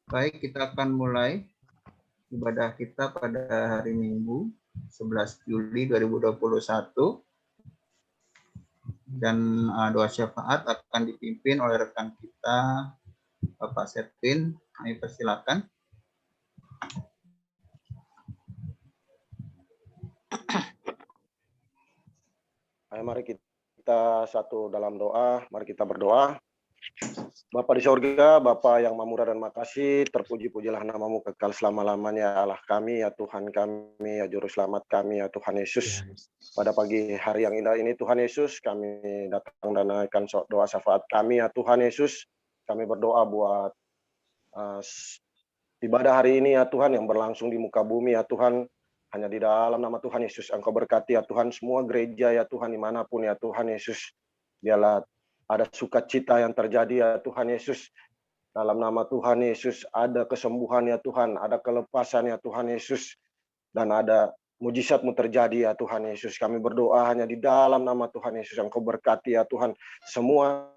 Baik, kita akan mulai ibadah kita pada hari Minggu 11 Juli 2021 dan doa syafaat akan dipimpin oleh rekan kita Bapak Septin. Kami persilakan. Mari kita satu dalam doa, mari kita berdoa. Bapa di surga, Bapa yang Mamurah dan Makasih, terpuji-pujilah namamu kekal selama-lamanya, Allah kami, ya Tuhan kami, ya Juru Selamat kami, ya Tuhan Yesus. Pada pagi hari yang indah ini, Tuhan Yesus, kami datang dan naikkan doa syafaat kami, ya Tuhan Yesus. Kami berdoa buat ibadah hari ini, ya Tuhan, yang berlangsung di muka bumi, ya Tuhan. Hanya di dalam nama Tuhan Yesus, Engkau berkati, ya Tuhan, semua gereja, ya Tuhan, dimanapun, ya Tuhan Yesus. Biarlah ada sukacita yang terjadi, ya Tuhan Yesus. Dalam nama Tuhan Yesus, ada kesembuhan, ya Tuhan, ada kelepasan, ya Tuhan Yesus. Dan ada mujizat-Mu terjadi, ya Tuhan Yesus. Kami berdoa hanya di dalam nama Tuhan Yesus. Engkau berkati, ya Tuhan, semua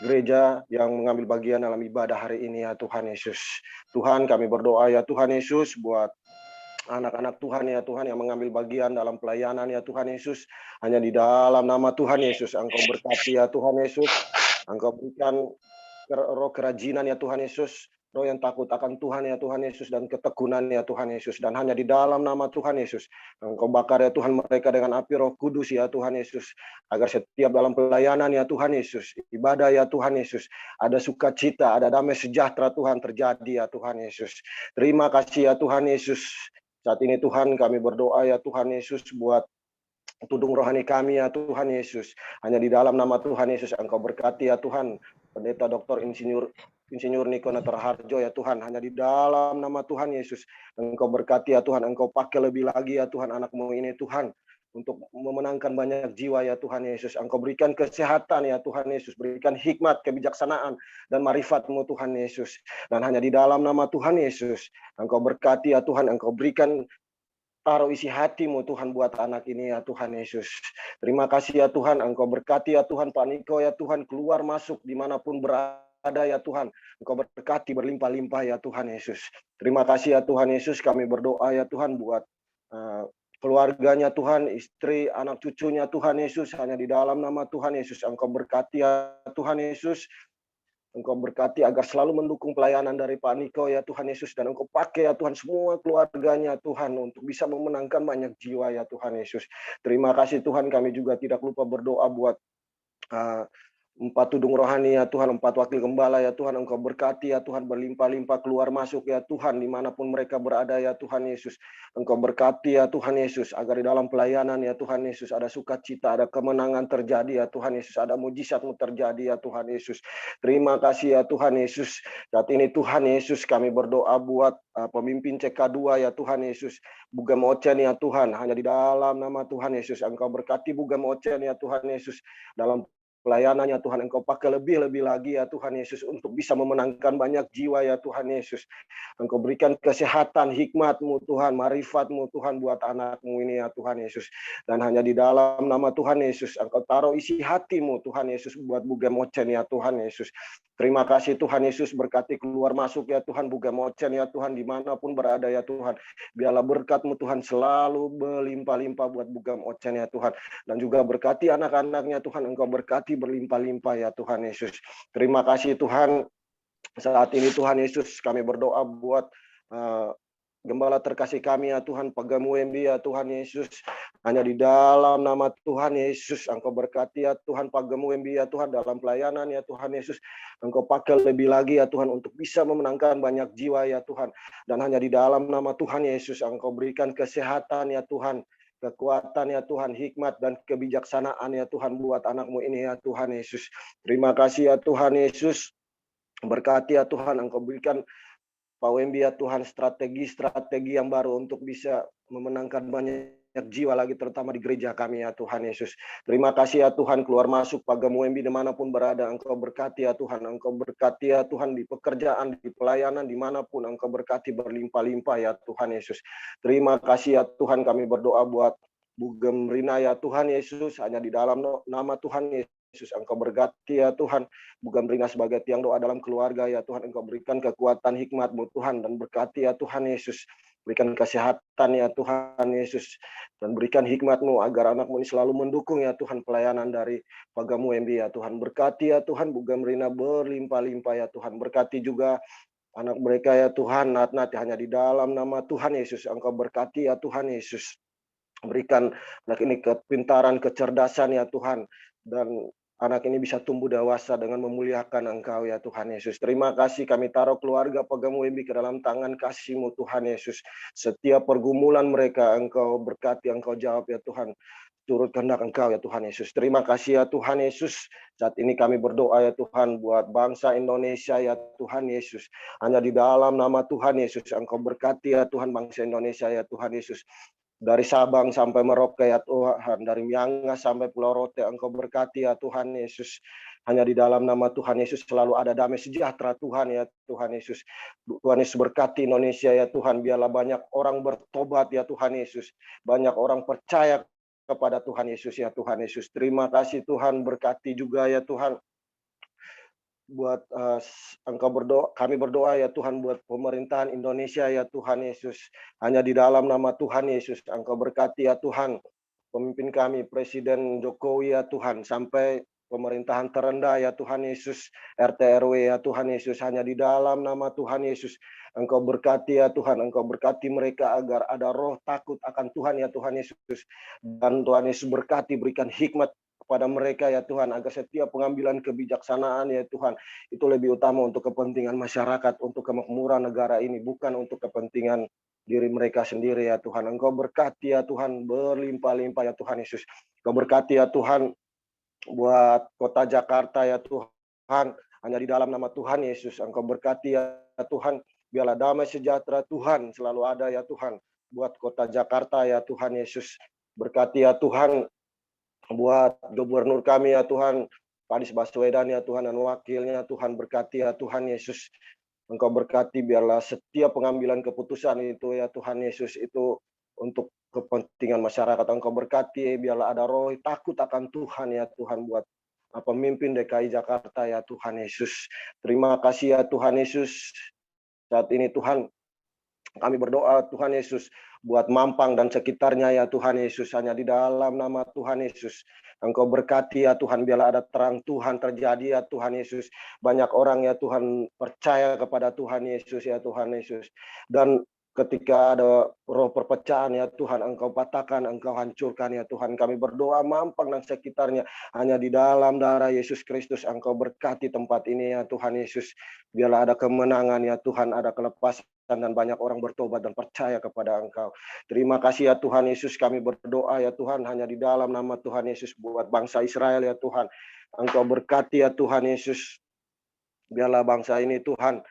gereja yang mengambil bagian dalam ibadah hari ini, ya Tuhan Yesus. Tuhan, kami berdoa, ya Tuhan Yesus, buat anak-anak Tuhan, ya Tuhan, yang mengambil bagian dalam pelayanan, ya Tuhan Yesus. Hanya di dalam nama Tuhan Yesus, Engkau berkati, ya Tuhan Yesus. Engkau berikan roh kerajinan, ya Tuhan Yesus. Roh yang takut akan Tuhan, ya Tuhan Yesus, dan ketekunan, ya Tuhan Yesus. Dan hanya di dalam nama Tuhan Yesus, Engkau bakar, ya Tuhan, mereka dengan api Roh Kudus, ya Tuhan Yesus. Agar setiap dalam pelayanan, ya Tuhan Yesus, ibadah, ya Tuhan Yesus, ada sukacita, ada damai sejahtera, Tuhan, terjadi, ya Tuhan Yesus. Terima kasih, ya Tuhan Yesus. Saat ini Tuhan, kami berdoa, ya Tuhan Yesus, buat tudung rohani kami, ya Tuhan Yesus. Hanya di dalam nama Tuhan Yesus, Engkau berkati, ya Tuhan, Pendeta Dr. Insinyur Niko Natarharjo, ya Tuhan. Hanya di dalam nama Tuhan Yesus, Engkau berkati, ya Tuhan. Engkau pakai lebih lagi, ya Tuhan, anak-Mu ini, Tuhan, untuk memenangkan banyak jiwa, ya Tuhan Yesus. Engkau berikan kesehatan, ya Tuhan Yesus. Berikan hikmat, kebijaksanaan, dan marifat-Mu, Tuhan Yesus. Dan hanya di dalam nama Tuhan Yesus, Engkau berkati, ya Tuhan. Engkau berikan, taruh isi hati-Mu, Tuhan, buat anak ini, ya Tuhan Yesus. Terima kasih, ya Tuhan. Engkau berkati, ya Tuhan, Pak Niko, ya Tuhan, keluar masuk dimanapun berada, ya Tuhan. Engkau berkati berlimpah-limpah, ya Tuhan Yesus. Terima kasih, ya Tuhan Yesus. Kami berdoa, ya Tuhan, buat keluarganya, Tuhan, istri, anak cucunya, Tuhan Yesus. Hanya di dalam nama Tuhan Yesus, Engkau berkati, ya Tuhan Yesus. Engkau berkati agar selalu mendukung pelayanan dari Pak Niko, ya Tuhan Yesus. Dan Engkau pakai, ya Tuhan, semua keluarganya, Tuhan, untuk bisa memenangkan banyak jiwa, ya Tuhan Yesus. Terima kasih, Tuhan. Kami juga tidak lupa berdoa buat 4 tudung rohani, ya Tuhan, 4 wakil gembala, ya Tuhan. Engkau berkati, ya Tuhan, berlimpah-limpah keluar masuk, ya Tuhan, dimanapun mereka berada, ya Tuhan Yesus. Engkau berkati, ya Tuhan Yesus, agar di dalam pelayanan, ya Tuhan Yesus, ada sukacita, ada kemenangan terjadi, ya Tuhan Yesus, ada mujizat-Mu terjadi, ya Tuhan Yesus. Terima kasih, ya Tuhan Yesus. Saat ini, Tuhan Yesus, kami berdoa buat pemimpin CK2, ya Tuhan Yesus. Bugam Ocen, ya Tuhan, hanya di dalam nama Tuhan Yesus. Engkau berkati Bugam Ocen, ya Tuhan Yesus, dalam pelayanannya, Tuhan. Engkau pakai lebih-lebih lagi, ya Tuhan Yesus, untuk bisa memenangkan banyak jiwa, ya Tuhan Yesus. Engkau berikan kesehatan, hikmat-Mu, Tuhan, marifat-Mu, Tuhan, buat anak-Mu ini, ya Tuhan Yesus. Dan hanya di dalam nama Tuhan Yesus, Engkau taruh isi hati-Mu, Tuhan Yesus, buat Bugam Ocen, ya Tuhan Yesus. Terima kasih, Tuhan Yesus, berkati keluar masuk, ya Tuhan, Bugam Ocen, ya Tuhan, dimanapun berada, ya Tuhan. Biarlah berkat-Mu, Tuhan, selalu berlimpah-limpah buat Bugam Ocen, ya Tuhan. Dan juga berkati anak-anaknya, Tuhan. Engkau berkati berlimpah-limpah, ya Tuhan Yesus. Terima kasih, Tuhan. Saat ini, Tuhan Yesus, kami berdoa buat gembala terkasih kami, ya Tuhan, Pagamu Wembi, ya Tuhan Yesus. Hanya di dalam nama Tuhan Yesus, Engkau berkati, ya Tuhan, Pagamu Wembi, ya Tuhan, dalam pelayanan, ya Tuhan Yesus. Engkau pakai lebih lagi, ya Tuhan, untuk bisa memenangkan banyak jiwa, ya Tuhan. Dan hanya di dalam nama Tuhan Yesus, Engkau berikan kesehatan, ya Tuhan, kekuatan, ya Tuhan, hikmat dan kebijaksanaan, ya Tuhan, buat anak-Mu ini, ya Tuhan Yesus. Terima kasih, ya Tuhan Yesus. Berkati, ya Tuhan, Engkau berikan Pak Wembi, ya Tuhan, strategi yang baru untuk bisa memenangkan banyak jiwa lagi, terutama di gereja kami, ya Tuhan Yesus. Terima kasih, ya Tuhan, keluar masuk Pagamu Wembi dimanapun berada. Engkau berkati, ya Tuhan. Engkau berkati, ya Tuhan, di pekerjaan, di pelayanan, dimanapun. Engkau berkati berlimpah-limpah, ya Tuhan Yesus. Terima kasih, ya Tuhan. Kami berdoa buat Bugam Rina, ya Tuhan Yesus. Hanya di dalam nama Tuhan Yesus, Yesus, Engkau berkati ya Tuhan, bukan berikan sebagai tiang doa dalam keluarga ya Tuhan, Engkau berikan kekuatan hikmat-Mu Tuhan, dan berkati ya Tuhan Yesus, berikan kesehatan ya Tuhan Yesus, dan berikan hikmat-Mu agar anak-Mu ini selalu mendukung ya Tuhan pelayanan dari Pagamu MB ya Tuhan, berkati ya Tuhan, bukan berina berlimpah-limpah ya Tuhan, berkati juga anak mereka ya Tuhan, Nat hanya di dalam nama Tuhan Yesus, Engkau berkati ya Tuhan Yesus. Berikan anak ini kepintaran, kecerdasan ya Tuhan, dan anak ini bisa tumbuh dewasa dengan memuliakan Engkau ya Tuhan Yesus. Terima kasih, kami taruh keluarga Pagamu MB ke dalam tangan kasih-Mu Tuhan Yesus. Setiap pergumulan mereka Engkau berkati, Engkau jawab ya Tuhan. Turut kehendak Engkau ya Tuhan Yesus. Terima kasih ya Tuhan Yesus. Saat ini kami berdoa ya Tuhan buat bangsa Indonesia ya Tuhan Yesus. Hanya di dalam nama Tuhan Yesus Engkau berkati ya Tuhan bangsa Indonesia ya Tuhan Yesus. Dari Sabang sampai Merauke ya Tuhan, dari Miangas sampai Pulau Rote Engkau berkati ya Tuhan Yesus. Hanya di dalam nama Tuhan Yesus selalu ada damai sejahtera Tuhan ya Tuhan Yesus. Tuhan Yesus berkati Indonesia ya Tuhan, biarlah banyak orang bertobat ya Tuhan Yesus. Banyak orang percaya kepada Tuhan Yesus ya Tuhan Yesus. Terima kasih Tuhan, berkati juga ya Tuhan. Buat kami berdoa ya Tuhan buat pemerintahan Indonesia ya Tuhan Yesus. Hanya di dalam nama Tuhan Yesus Engkau berkati ya Tuhan pemimpin kami Presiden Jokowi ya Tuhan, sampai pemerintahan terendah ya Tuhan Yesus, RT RW ya Tuhan Yesus. Hanya di dalam nama Tuhan Yesus Engkau berkati ya Tuhan, Engkau berkati mereka agar ada roh takut akan Tuhan ya Tuhan Yesus. Dan Tuhan Yesus berkati, berikan hikmat kepada mereka ya Tuhan, agar setiap pengambilan kebijaksanaan ya Tuhan itu lebih utama untuk kepentingan masyarakat, untuk kemakmuran negara ini, bukan untuk kepentingan diri mereka sendiri ya Tuhan. Engkau berkati ya Tuhan berlimpah-limpah ya Tuhan Yesus. Engkau berkati ya Tuhan buat kota Jakarta ya Tuhan, hanya di dalam nama Tuhan Yesus Engkau berkati ya Tuhan, biarlah damai sejahtera Tuhan selalu ada ya Tuhan buat kota Jakarta ya Tuhan Yesus. Berkati ya Tuhan buat gubernur kami ya Tuhan, Pak Anies Baswedan ya Tuhan, dan wakilnya Tuhan, berkati ya Tuhan Yesus. Engkau berkati biarlah setiap pengambilan keputusan itu ya Tuhan Yesus itu untuk kepentingan masyarakat. Engkau berkati biarlah ada roh takut akan Tuhan ya Tuhan buat pemimpin DKI Jakarta ya Tuhan Yesus. Terima kasih ya Tuhan Yesus. Saat ini Tuhan kami berdoa Tuhan Yesus buat Mampang dan sekitarnya ya Tuhan Yesus, hanya di dalam nama Tuhan Yesus. Engkau berkati ya Tuhan, biarlah ada terang Tuhan terjadi ya Tuhan Yesus. Banyak orang ya Tuhan percaya kepada Tuhan Yesus ya Tuhan Yesus. Dan ketika ada roh perpecahan ya Tuhan, Engkau patahkan, Engkau hancurkan ya Tuhan. Kami berdoa Mampang dan sekitarnya hanya di dalam darah Yesus Kristus. Engkau berkati tempat ini ya Tuhan Yesus. Biarlah ada kemenangan ya Tuhan, ada kelepasan, dan banyak orang bertobat dan percaya kepada Engkau. Terima kasih ya Tuhan Yesus, kami berdoa ya Tuhan hanya di dalam nama Tuhan Yesus buat bangsa Israel ya Tuhan. Engkau berkati ya Tuhan Yesus. Biarlah bangsa ini Tuhan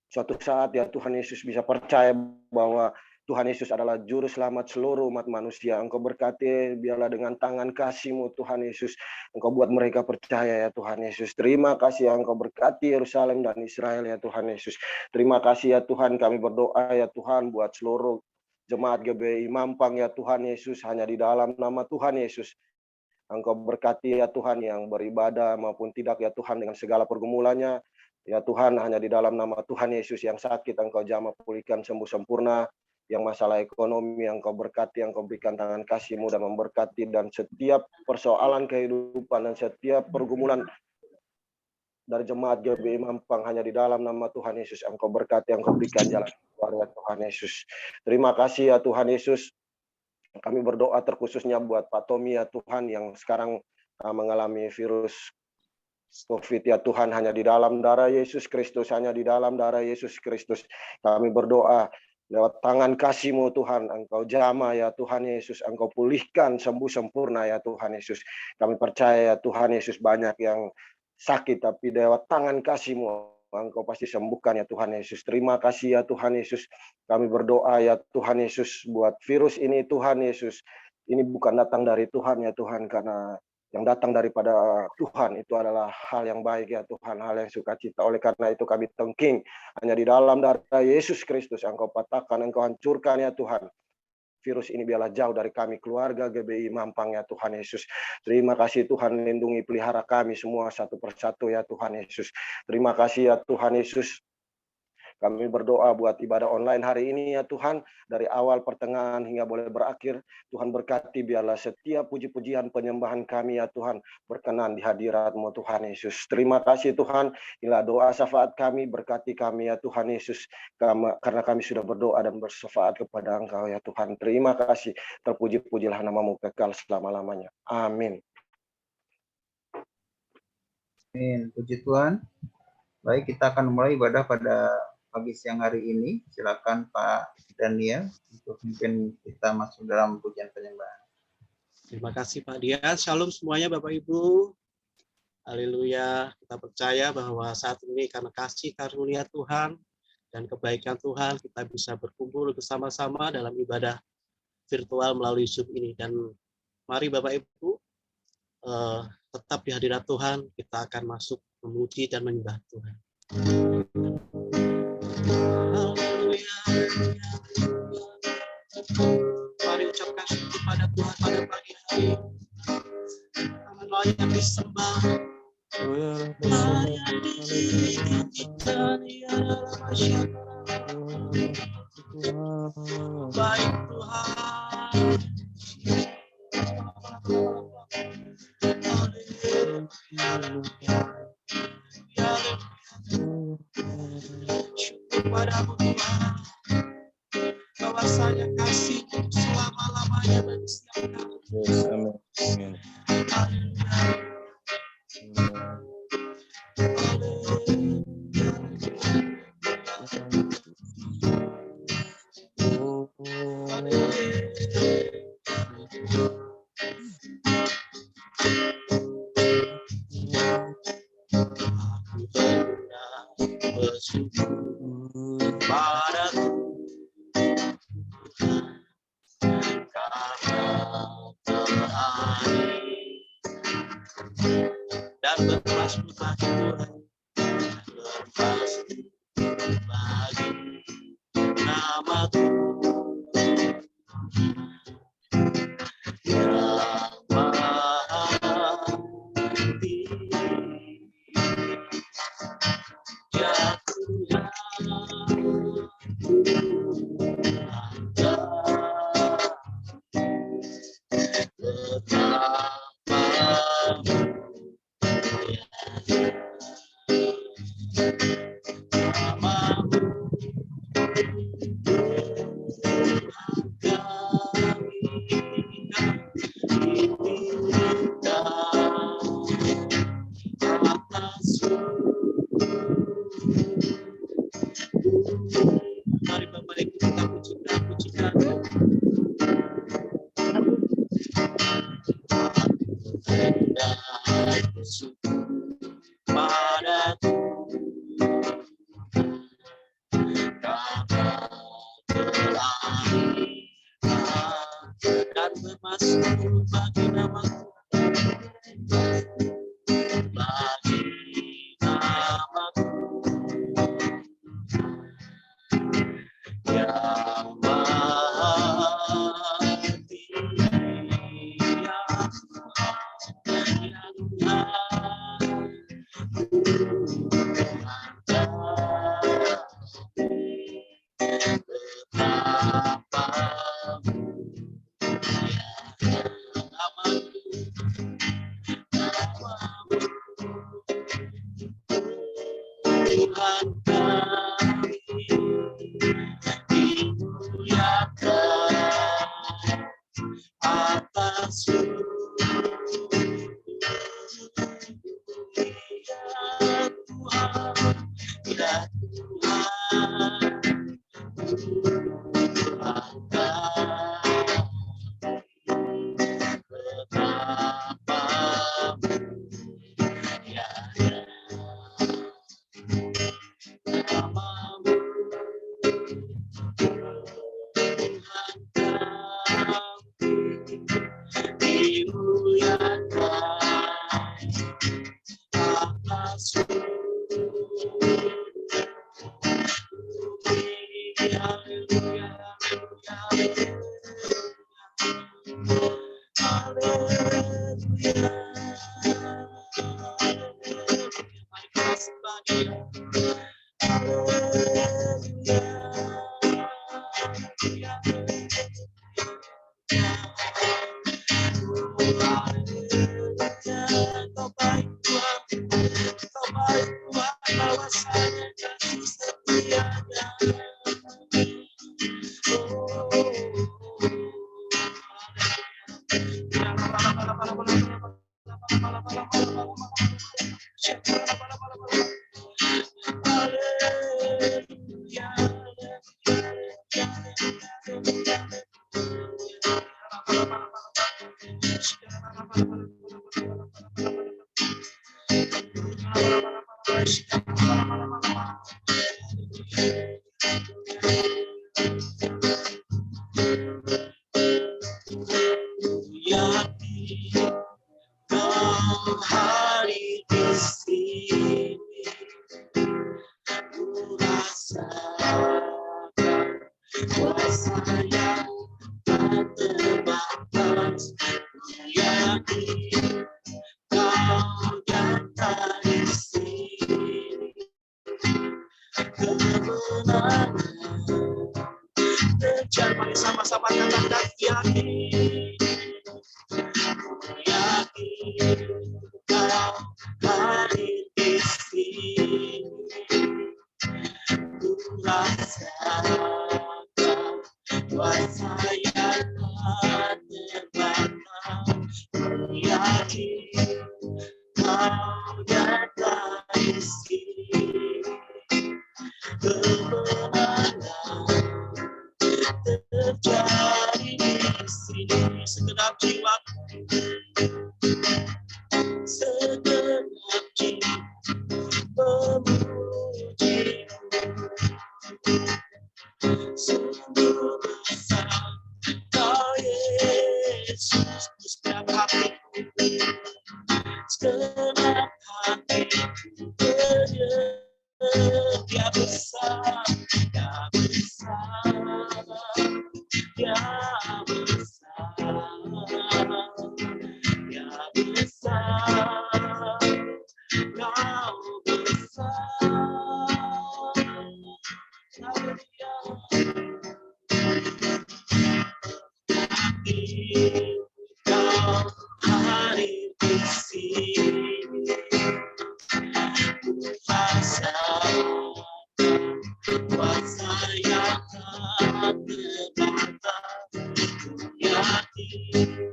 suatu saat ya Tuhan Yesus bisa percaya bahwa Tuhan Yesus adalah juru selamat seluruh umat manusia. Engkau berkati biarlah dengan tangan kasih-Mu Tuhan Yesus, Engkau buat mereka percaya ya Tuhan Yesus. Terima kasih Engkau berkati Yerusalem dan Israel ya Tuhan Yesus. Terima kasih ya Tuhan, kami berdoa ya Tuhan buat seluruh jemaat GBI Mampang ya Tuhan Yesus, hanya di dalam nama Tuhan Yesus. Engkau berkati ya Tuhan yang beribadah maupun tidak ya Tuhan dengan segala pergumulannya. Ya Tuhan, hanya di dalam nama Tuhan Yesus, yang sakit Engkau jamah pulihkan sembuh sempurna, yang masalah ekonomi Engkau berkati, Engkau berikan tangan kasih-Mu dan memberkati, dan setiap persoalan kehidupan dan setiap pergumulan dari jemaat GBI Mampang hanya di dalam nama Tuhan Yesus Engkau berkati, Engkau berikan jalan keluar ya Tuhan Yesus. Terima kasih ya Tuhan Yesus. Kami berdoa terkhususnya buat Pak Tommy ya Tuhan yang sekarang mengalami virus COVID ya Tuhan, hanya di dalam darah Yesus Kristus, hanya di dalam darah Yesus Kristus. Kami berdoa lewat tangan kasih-Mu Tuhan, Engkau jamah ya Tuhan Yesus, Engkau pulihkan sembuh sempurna ya Tuhan Yesus. Kami percaya ya Tuhan Yesus, banyak yang sakit tapi lewat tangan kasih-Mu Engkau pasti sembuhkan ya Tuhan Yesus. Terima kasih ya Tuhan Yesus. Kami berdoa ya Tuhan Yesus buat virus ini Tuhan Yesus. Ini bukan datang dari Tuhan ya Tuhan, karena yang datang daripada Tuhan itu adalah hal yang baik ya Tuhan, hal yang sukacita. Oleh karena itu kami tengking hanya di dalam darah Yesus Kristus, Engkau patahkan, Engkau hancurkan ya Tuhan virus ini biarlah jauh dari kami, keluarga GBI Mampang ya Tuhan Yesus. Terima kasih Tuhan, lindungi pelihara kami semua satu persatu ya Tuhan Yesus. Terima kasih ya Tuhan Yesus. Kami berdoa buat ibadah online hari ini ya Tuhan, dari awal pertengahan hingga boleh berakhir. Tuhan berkati, biarlah setiap puji-pujian penyembahan kami ya Tuhan berkenan di hadirat-Mu Tuhan Yesus. Terima kasih Tuhan, inilah doa syafaat kami, berkati kami ya Tuhan Yesus, karena kami sudah berdoa dan bersyafaat kepada Engkau ya Tuhan. Terima kasih, terpuji-pujilah nama-Mu kekal selama-lamanya. Amin. Amin. Puji Tuhan. Baik, kita akan mulai ibadah pada pagi siang hari ini. Silakan Pak Daniel untuk memimpin kita masuk dalam pujian penyembahan. Terima kasih Pak Dias. Shalom semuanya Bapak Ibu. Haleluya. Kita percaya bahwa saat ini karena kasih karunia Tuhan dan kebaikan Tuhan, kita bisa berkumpul bersama-sama dalam ibadah virtual melalui Zoom ini. Dan mari Bapak Ibu, tetap di hadirat Tuhan, kita akan masuk memuji dan menyembah Tuhan. Mari ucapkan syukur pada Tuhan pada pagi hari. Layak disembah, layak ditinggikan, ya dalam masyarakat. Baik Tuhan. Syukur padamu Tuhan, bahwasanya kasih untuk selama-lamanya bagi setiap kami. Amin. Dan bermasmur bagi Tuhan, bermasmur bagi nama Tuhan yang Maha Tinggi. Ya Tuhan, mari Bapak Ibu kita pujikan. Pada dan bermasmur bagi nama Tuhan, bagi nama Tuhan yang Maha Tinggi, ya Tuhan kami dimuliakan atas ya Tuhan, bahwasanya kasih setianya. Jangan sama-sama katakan yakin, yakin kau hadir di sini. Ku rasakan kuasa yang tak terbatas. Yakin kau nyata di sini. Kemenangan terjadi di sini. Segenap jiwa, segenap jiwa memuji, sungguh besar Kau Yesus. Segenap hatiku, segenap hatiku berdiam. Dia besar, dia besar, dia besar, dia besar, Kau besar. Haleluya. Kau hadir di sini. Rasakan kuasa yang tak terbatas. Yakin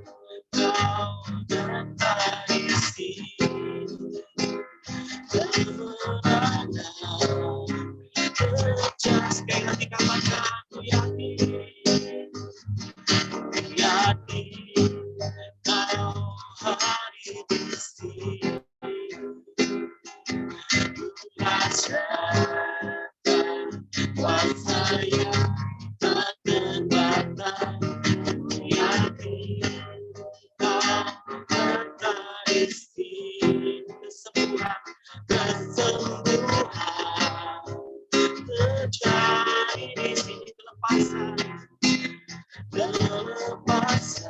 kau nyata di sini. Kemenangan terjadi. Sekali lagi katakan, aku yakin, yakin kau hadir di sini. Rasakan kuasa yang tak terbatas. Yakin kau nyata di sini. Kesembuhan, kesembuhan terjadi di sini. Kelepasan, kelepasan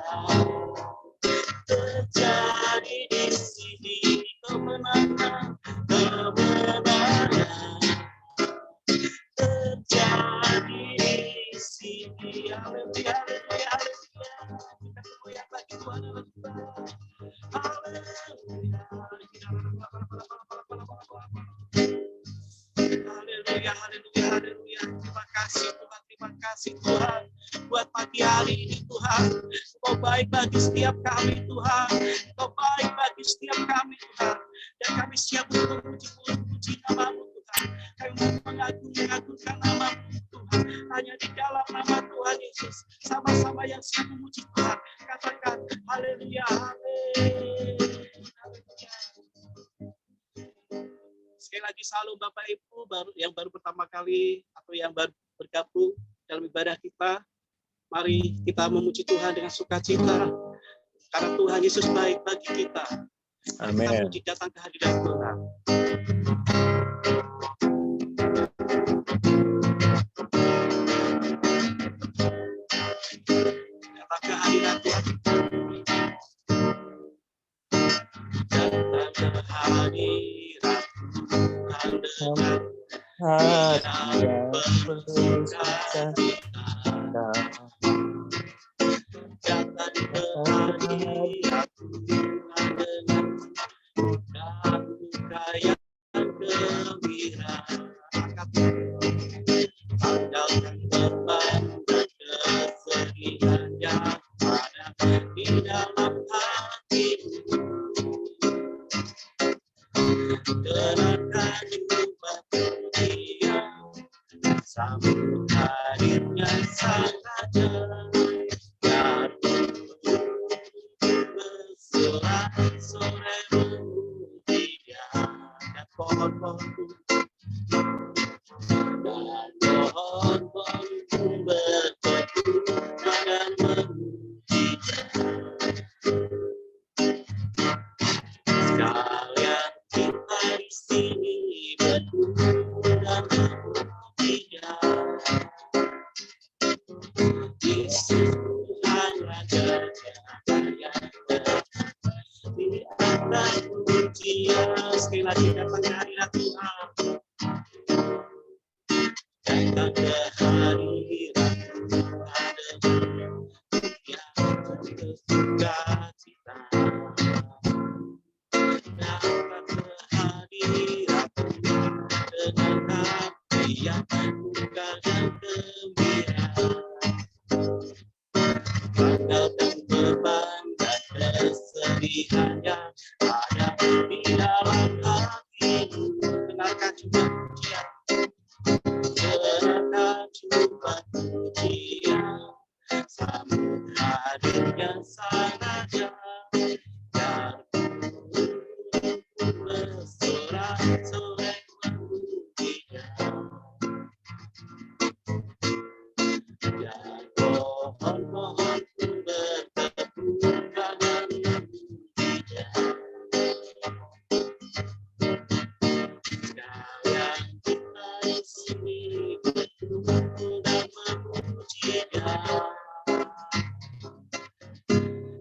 terjadi di sini. Kemenangan, kemenangan terjadi di sini. Haleluya, haleluya, haleluya. Kita goyang lagi Tuhan, haleluya. Haleluya, haleluya, haleluya. Terima kasih Tuhan, terima kasih Tuhan. Buat pagi hari ini Tuhan, Kau baik bagi setiap kami Tuhan. Kau baik bagi setiap kami Tuhan. Dan kami siap untuk memuji nama-Mu Tuhan. Kami mau mengagungkan nama-Mu Tuhan. Hanya di dalam nama Tuhan Yesus. Sama-sama yang siap memuji Tuhan. Katakan haleluya, haleluya. Sekali lagi salam Bapak Ibu yang baru pertama kali atau yang baru bergabung dalam ibadah kita. Mari kita memuji Tuhan dengan sukacita karena Tuhan Yesus baik bagi kita. Amin. Kita memuji datang ke hadirat Tuhan. Datang ke hadirat Tuhan. Datang ke hadirat Tuhan dengan hadirat bersukacita. Datang ke hadirat Tuhan dengan luka yang gembira. dengarkan jubah pujian, sambut hadirnya Sang Raja. Biar bersorak-sorai memuji Dia, dan pohon-pohon berteduh dan memuji Dia. Sekalian kita di sini berkumpul dan memuji Dia. Yesus Tuhan Raja yang di atas pujian. Sekali lagi datang ke hadirat Tuhan, datang ke hadirat Tuhan, yang bersuka cita. Datang ke hadirat Tuhan dengan hati yang terbuka dan gembira. Tinggalkan beban dan kesedihan yang ada di dalam hatimu. Dengarkan juga pujian, dengarkan juga pujian, sambut hadirnya Sang Raja. Dan bersorak-sorai memuji Dia. Dan pohon-pohon pun berteduh dan memuji Dia. Sekalian kita di sini berkumpul dan memuji Dia.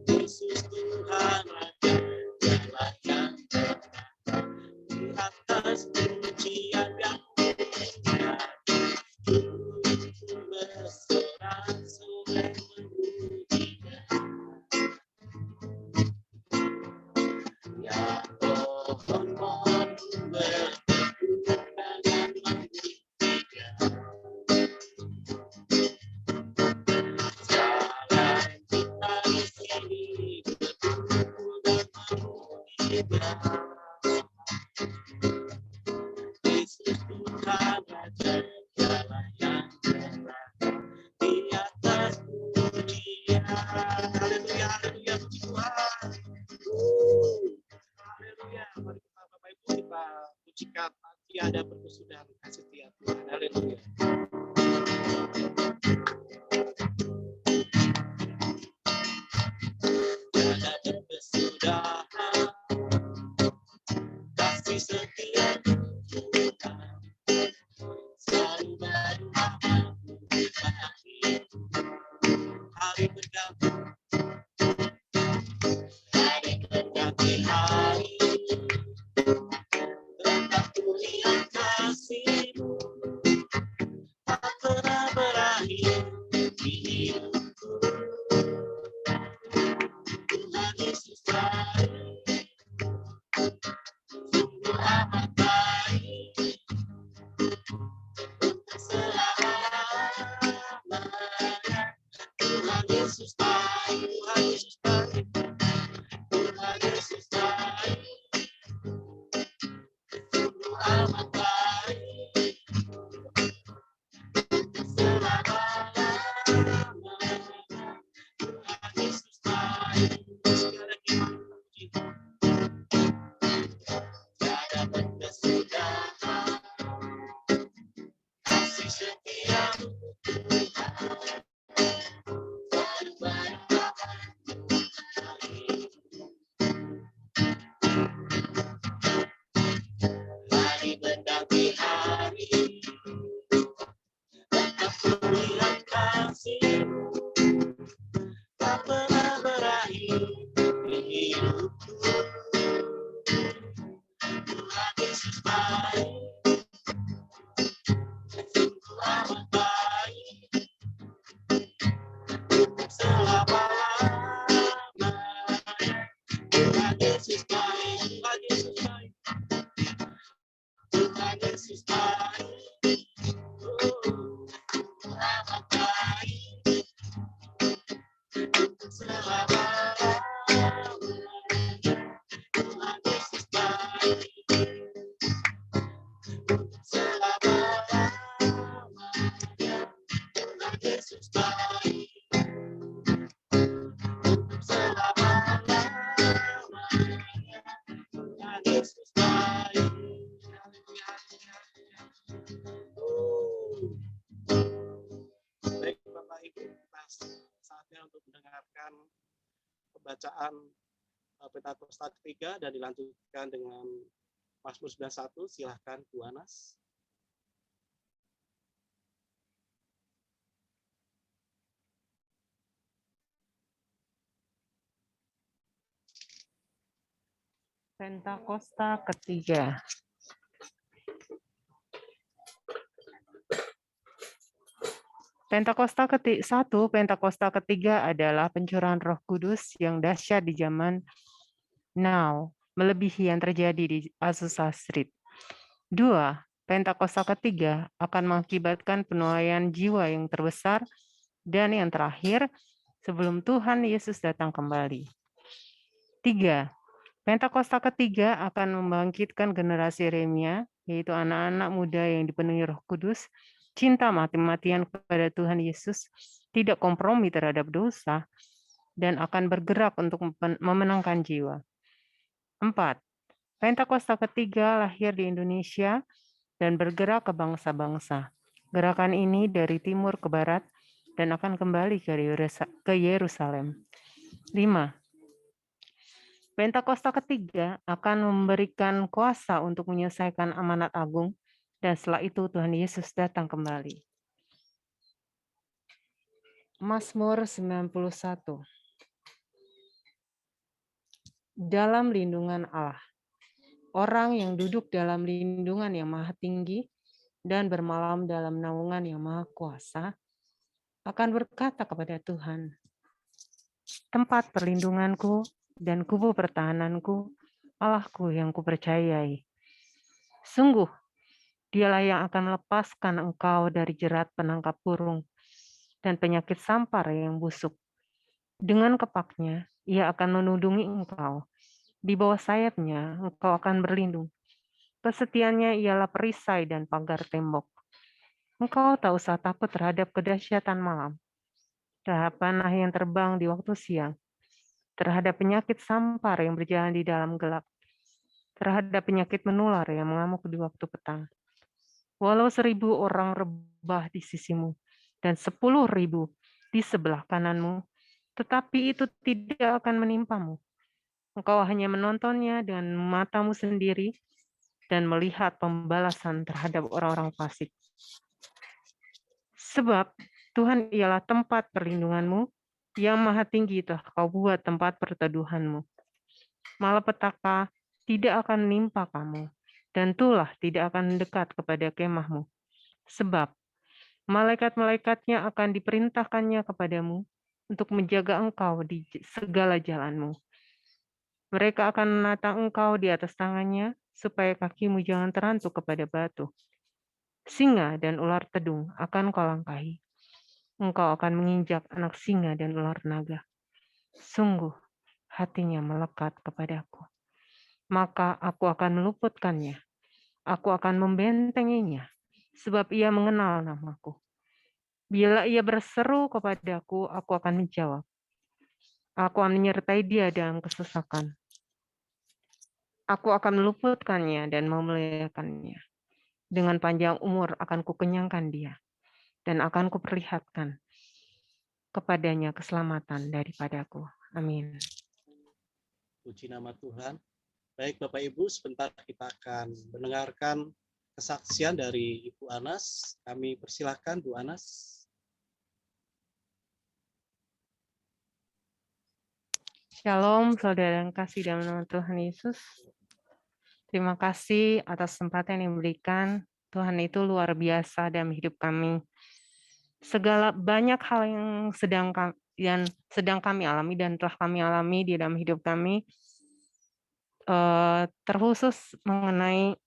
Yesus Tuhan Raja, Dialah yang datang di atas pujian yang mulia. Bersorak-sorai memuji Dia. Ya pohon-pohon berteduh dan memuji Dia. Sekalian kita di sini berkumpul dan memuji Dia. Yesus Tuhan Raja, Dialah yang datang di atas pujian. Haleluya, haleluya, puji Tuhan. Haleluya, mari kita Bapak Ibu kita pujikan tiada berkesudahan kasih setia Tuhan. Haleluya. Tiada berkesudahan kasih setia Tuhan, selalu baru hari berganti, hari berganti hari, tetap kulihat kasih-Mu, tak pernah berakhir di hidupku. Tuhan Yesus baik, sungguh amat baik, untuk selama-lamanya. Tuhan Yesus baik, Tuhan Yesus baik, Tuhan Yesus baik, sungguh amat baik, untuk selama-lamanya. Tuhan Yesus baik. Sekali lagi puji, tiada berkesudahan kasih setia-Mu Tuhan, selalu baru hari berganti pembacaan Pentakosta ketiga dan dilanjutkan dengan Mazmur 91. Silahkan Bu Anas. Pentakosta ketiga. Pentakosta ketiga adalah pencurahan Roh Kudus yang dahsyat di zaman now, melebihi yang terjadi di Azusa Street. 2. Pentakosta ketiga akan mengakibatkan penuaian jiwa yang terbesar dan yang terakhir sebelum Tuhan Yesus datang kembali. 3. Pentakosta ketiga akan membangkitkan generasi Yeremia, yaitu anak-anak muda yang dipenuhi Roh Kudus, cinta mati-matian kepada Tuhan Yesus, tidak kompromi terhadap dosa, dan akan bergerak untuk memenangkan jiwa. 4. Pentakosta ketiga lahir di Indonesia dan bergerak ke bangsa-bangsa. Gerakan ini dari timur ke barat dan akan kembali ke Yerusalem. 5. Pentakosta ketiga akan memberikan kuasa untuk menyelesaikan amanat agung, dan setelah itu Tuhan Yesus datang kembali. Mazmur 91. Dalam lindungan Allah. Orang yang duduk dalam lindungan yang maha tinggi dan bermalam dalam naungan yang maha kuasa akan berkata kepada Tuhan, tempat perlindunganku dan kubu pertahananku, Allahku yang kupercayai. Sungguh, dialah yang akan lepaskan engkau dari jerat penangkap burung dan penyakit sampar yang busuk. Dengan kepaknya, ia akan menudungi engkau. Di bawah sayapnya, engkau akan berlindung. Kesetiaannya ialah perisai dan pagar tembok. Engkau tak usah takut terhadap kedahsyatan malam, terhadap panah yang terbang di waktu siang, terhadap penyakit sampar yang berjalan di dalam gelap, terhadap penyakit menular yang mengamuk di waktu petang. Walau 1000 orang rebah di sisimu dan 10.000 di sebelah kananmu, tetapi itu tidak akan menimpamu. Engkau hanya menontonnya dengan matamu sendiri dan melihat pembalasan terhadap orang-orang fasik. Sebab Tuhan ialah tempat perlindunganmu, yang maha tinggi telah kau buat tempat perteduhanmu. Malapetaka tidak akan menimpa kamu, dan tulah tidak akan mendekat kepada kemahmu. Sebab malaikat-malaikatnya akan diperintahkannya kepadamu untuk menjaga engkau di segala jalanmu. Mereka akan menata engkau di atas tangannya, supaya kakimu jangan terantuk kepada batu. Singa dan ular tedung akan kau langkahi. Engkau akan menginjak anak singa dan ular naga. Sungguh, hatinya melekat kepadaku. Maka aku akan meluputkannya. Aku akan membentenginya, sebab ia mengenal namaku. Bila ia berseru kepadaku, aku akan menjawab. Aku akan menyertai dia dalam kesesakan. Aku akan meluputkannya dan memuliakannya. Dengan panjang umur akan kukenyangkan dia, dan akan kuperlihatkan kepadanya keselamatan daripadaku. Amin. Puji nama Tuhan. Baik Bapak Ibu, sebentar kita akan mendengarkan kesaksian dari Ibu Anas. Kami persilahkan Bu Anas. Shalom, saudara yang kasih dalam nama Tuhan Yesus. Terima kasih atas kesempatan yang diberikan. Tuhan itu luar biasa dalam hidup kami. Segala banyak hal yang sedang kami alami dan telah kami alami di dalam hidup kami, terkhusus mengenai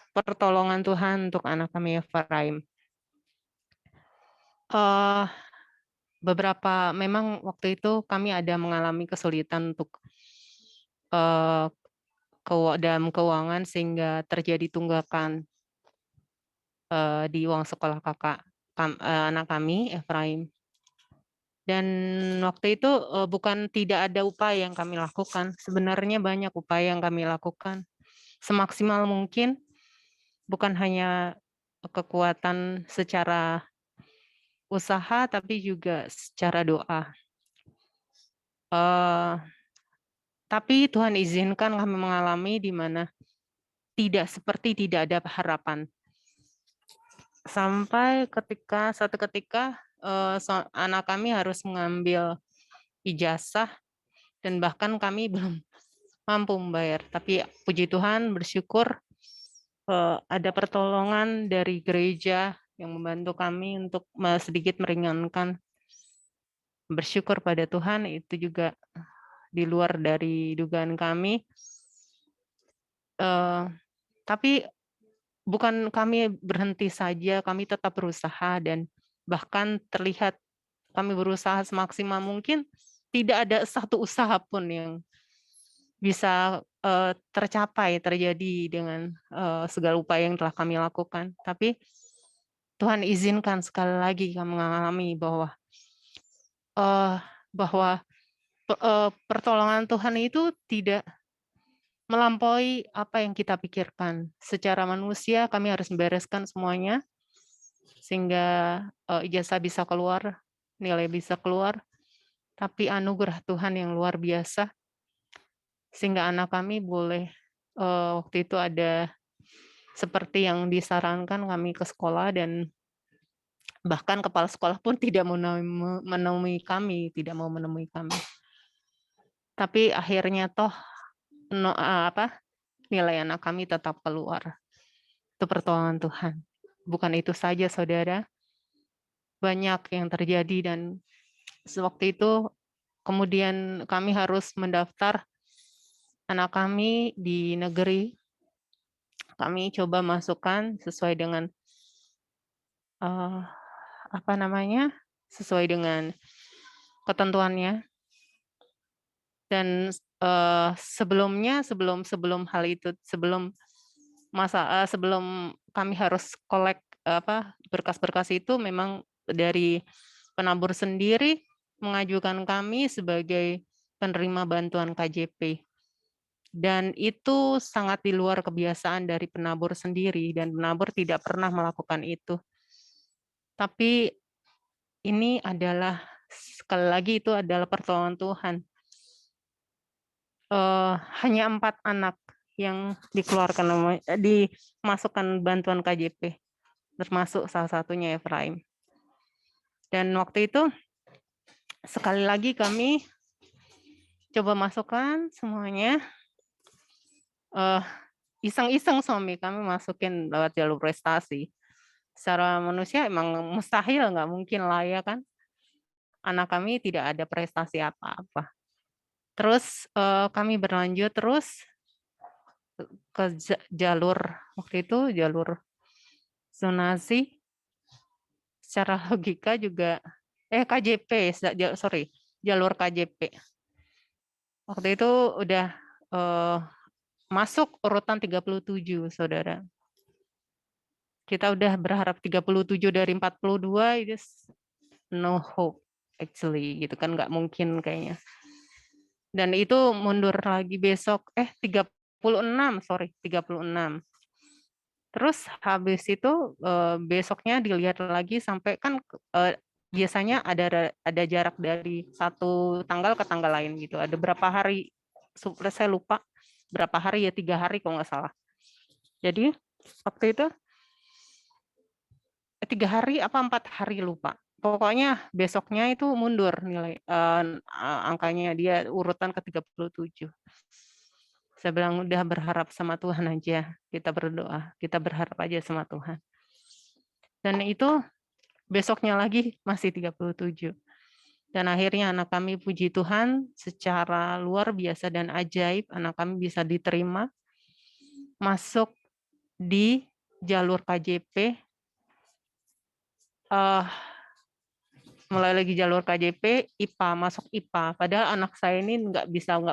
pertolongan Tuhan untuk anak kami Efraim. Beberapa memang waktu itu kami ada mengalami kesulitan untuk dalam keuangan sehingga terjadi tunggakan di uang sekolah anak kami Efraim. Dan waktu itu bukan tidak ada upaya yang kami lakukan, sebenarnya banyak upaya yang kami lakukan semaksimal mungkin, bukan hanya kekuatan secara usaha tapi juga secara doa. Tapi Tuhan izinkan kami mengalami di mana tidak ada harapan. Sampai suatu ketika anak kami harus mengambil ijazah dan bahkan kami belum mampu membayar. Tapi puji Tuhan, bersyukur ada pertolongan dari gereja yang membantu kami untuk sedikit meringankan. Bersyukur pada Tuhan, itu juga di luar dari dugaan kami. Tapi bukan kami berhenti saja, kami tetap berusaha dan bahkan terlihat kami berusaha semaksimal mungkin, tidak ada satu usaha pun yang bisa terjadi dengan segala upaya yang telah kami lakukan. Tapi Tuhan izinkan sekali lagi kami mengalami bahwa pertolongan Tuhan itu tidak melampaui apa yang kita pikirkan. Secara manusia kami harus membereskan semuanya sehingga ijazah bisa keluar, nilai bisa keluar. Tapi anugerah Tuhan yang luar biasa sehingga anak kami boleh waktu itu ada seperti yang disarankan kami ke sekolah dan bahkan kepala sekolah pun tidak menemui kami, tidak mau menemui kami. Tapi akhirnya toh nilai anak kami tetap keluar. Itu pertolongan Tuhan. Bukan itu saja, saudara. Banyak yang terjadi dan sewaktu itu kemudian kami harus mendaftar anak kami di negeri. Kami coba masukkan sesuai dengan sesuai dengan ketentuannya. Dan sebelum hal itu, sebelum kami harus kolek berkas-berkas itu, memang dari penabur sendiri mengajukan kami sebagai penerima bantuan KJP. Dan itu sangat di luar kebiasaan dari penabur sendiri, dan penabur tidak pernah melakukan itu. Tapi ini adalah, sekali lagi itu adalah pertolongan Tuhan. Hanya 4 anak yang dikeluarkan, dimasukkan bantuan KJP, termasuk salah satunya Efraim. Dan waktu itu, sekali lagi kami coba masukkan semuanya, iseng-iseng suami kami masukin lewat jalur prestasi. Secara manusia emang mustahil, nggak mungkin lah ya kan. Anak kami tidak ada prestasi apa-apa. Terus kami berlanjut terus ke jalur, waktu itu jalur zonasi. Secara logika juga, jalur KJP. Waktu itu udah masuk urutan 37, saudara. Kita udah berharap 37 dari 42, itu no hope actually, gitu kan, nggak mungkin kayaknya. Dan itu mundur lagi besok, 36. Terus habis itu besoknya dilihat lagi sampai kan biasanya ada jarak dari satu tanggal ke tanggal lain gitu. Ada berapa hari, saya lupa berapa hari ya, 3 hari kalau nggak salah. Jadi waktu itu 3 hari apa 4 hari lupa. Pokoknya besoknya itu mundur nilai angkanya, dia urutan ke 37. Saya bilang udah berharap sama Tuhan aja, kita berdoa, kita berharap aja sama Tuhan. Dan itu besoknya lagi masih 37. Dan akhirnya anak kami, puji Tuhan, secara luar biasa dan ajaib, anak kami bisa diterima masuk di jalur KJP. Mulai lagi jalur KJP, IPA, masuk IPA. Padahal anak saya ini nggak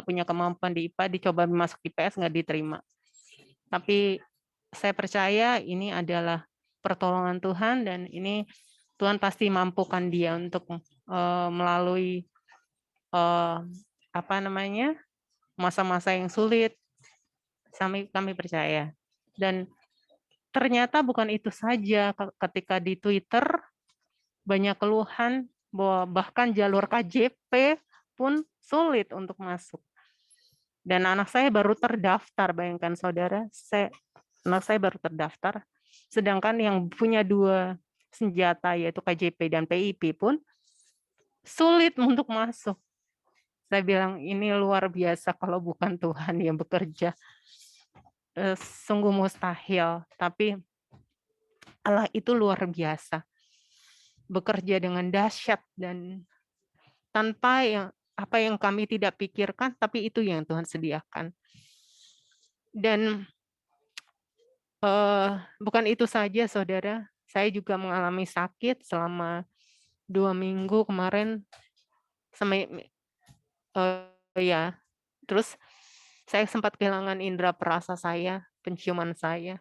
punya kemampuan di IPA, dicoba masuk IPS nggak diterima. Tapi saya percaya ini adalah pertolongan Tuhan dan ini Tuhan pasti mampukan dia untuk melalui masa-masa yang sulit. Kami percaya. Dan ternyata bukan itu saja, ketika di Twitter banyak keluhan bahwa bahkan jalur KJP pun sulit untuk masuk. Dan anak saya baru terdaftar, bayangkan saudara, anak saya baru terdaftar, sedangkan yang punya 2 senjata yaitu KJP dan PIP pun sulit untuk masuk. Saya bilang ini luar biasa kalau bukan Tuhan yang bekerja. Sungguh mustahil, tapi Allah itu luar biasa. Bekerja dengan dahsyat dan tanpa apa yang kami tidak pikirkan, tapi itu yang Tuhan sediakan. Dan bukan itu saja, saudara. Saya juga mengalami sakit selama 2 minggu kemarin. Ya, terus saya sempat kehilangan indera perasa saya, penciuman saya.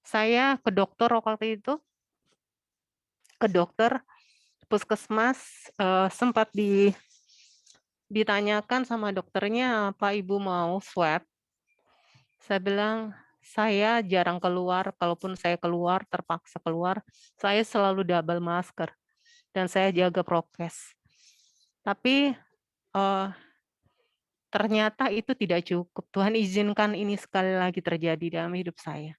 Saya ke dokter waktu itu, ke dokter puskesmas, sempat ditanyakan sama dokternya, apa Ibu mau swab? Saya bilang, saya jarang keluar, kalaupun saya keluar, terpaksa keluar, saya selalu double masker, dan saya jaga prokes. Tapi ternyata itu tidak cukup. Tuhan izinkan ini sekali lagi terjadi dalam hidup saya.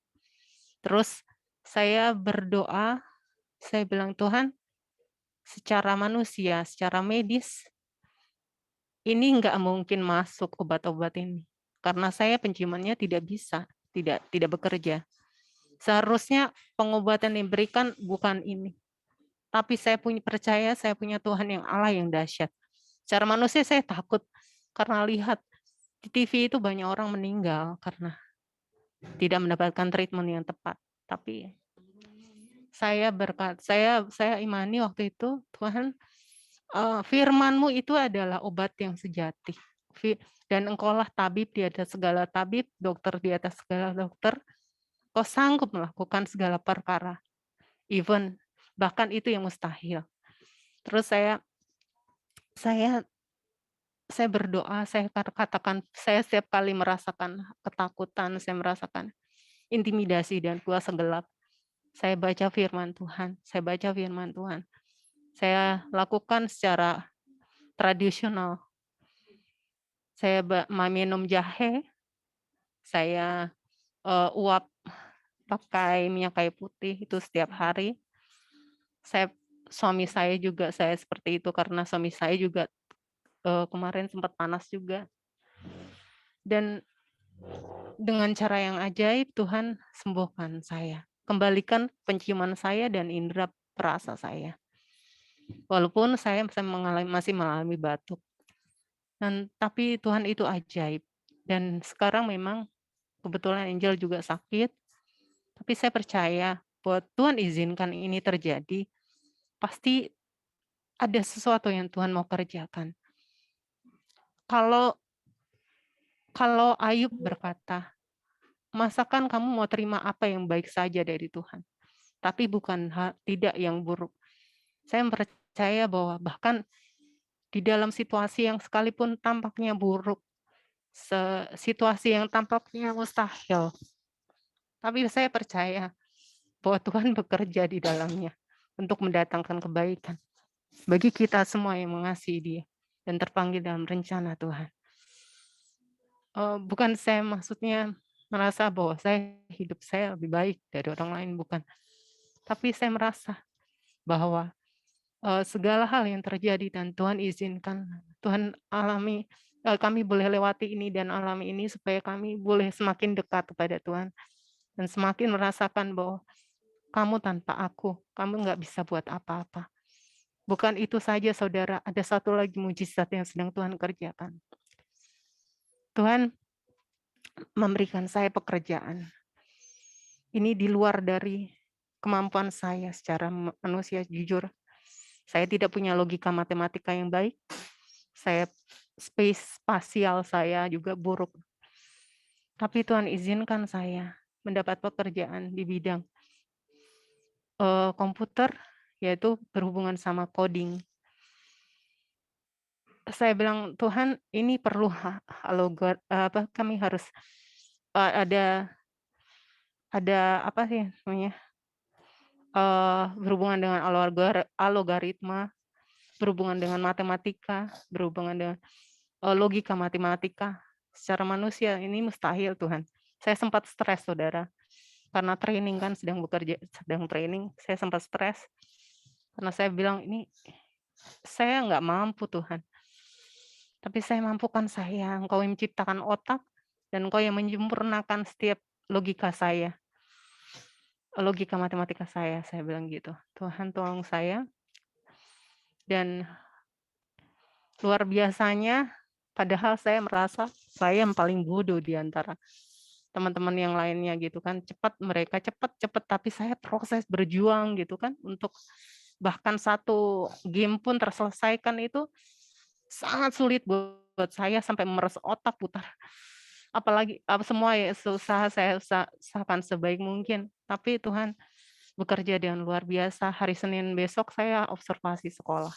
Terus saya berdoa, saya bilang, Tuhan, secara manusia, secara medis, ini nggak mungkin masuk obat-obat ini. Karena saya penciumannya tidak bisa, tidak bekerja. Seharusnya pengobatan yang diberikan bukan ini. Tapi saya percaya saya punya Tuhan yang Allah yang dahsyat. Secara manusia saya takut karena lihat di TV itu banyak orang meninggal karena tidak mendapatkan treatment yang tepat. Tapi saya imani waktu itu, Tuhan, firman-Mu itu adalah obat yang sejati. Dan Engkaulah tabib di atas segala tabib, dokter di atas segala dokter. Kau sanggup melakukan segala perkara. Even bahkan itu yang mustahil. Terus saya berdoa, saya katakan, saya setiap kali merasakan ketakutan, saya merasakan intimidasi dan kuasa gelap. Saya baca firman Tuhan, Saya lakukan secara tradisional. Saya minum jahe, saya uap pakai minyak kayu putih itu setiap hari. Suami saya juga saya seperti itu karena suami saya juga kemarin sempat panas juga. Dan dengan cara yang ajaib Tuhan sembuhkan saya. Kembalikan penciuman saya dan indera perasa saya. Walaupun saya masih mengalami batuk. Tapi Tuhan itu ajaib. Dan sekarang memang kebetulan Angel juga sakit. Tapi saya percaya bahwa Tuhan izinkan ini terjadi. Pasti ada sesuatu yang Tuhan mau kerjakan. Kalau Ayub berkata, masakan kamu mau terima apa yang baik saja dari Tuhan, tapi bukan tidak yang buruk. Saya percaya bahwa bahkan di dalam situasi yang sekalipun tampaknya buruk, situasi yang tampaknya mustahil, tapi saya percaya bahwa Tuhan bekerja di dalamnya untuk mendatangkan kebaikan bagi kita semua yang mengasihi Dia dan terpanggil dalam rencana Tuhan. Bukan saya maksudnya merasa bahwa hidup saya lebih baik dari orang lain, bukan. Tapi saya merasa bahwa segala hal yang terjadi dan Tuhan izinkan, Tuhan alami, kami boleh lewati ini dan alami ini supaya kami boleh semakin dekat kepada Tuhan dan semakin merasakan bahwa kamu tanpa aku, kamu nggak bisa buat apa-apa. Bukan itu saja, saudara, ada satu lagi mujizat yang sedang Tuhan kerjakan. Tuhan memberikan saya pekerjaan. Ini di luar dari kemampuan saya secara manusia, jujur. Saya tidak punya logika matematika yang baik. Spasial saya juga buruk. Tapi Tuhan izinkan saya mendapat pekerjaan di bidang komputer, yaitu berhubungan sama coding. Saya bilang, Tuhan, ini perlu kami harus ada apa sih namanya, berhubungan dengan algoritma. berhubungan dengan matematika, berhubungan dengan logika matematika. Secara manusia ini mustahil, Tuhan. Saya sempat stres, Saudara. Karena training kan, sedang training, saya sempat stres. Karena saya bilang, ini saya nggak mampu, Tuhan. Tapi saya mampukan saya. Engkau yang menciptakan otak, dan Engkau yang menyempurnakan setiap logika saya. Logika matematika saya bilang gitu. Tuhan tolong saya. Dan luar biasanya, padahal saya merasa saya yang paling bodoh di antara teman-teman yang lainnya gitu kan. Mereka cepat, tapi saya proses berjuang gitu kan, untuk bahkan satu game pun terselesaikan itu sangat sulit buat saya, sampai memeras otak putar. Apalagi semua ya usaha saya usahakan sebaik mungkin. Tapi Tuhan bekerja dengan luar biasa. Hari Senin besok saya observasi sekolah.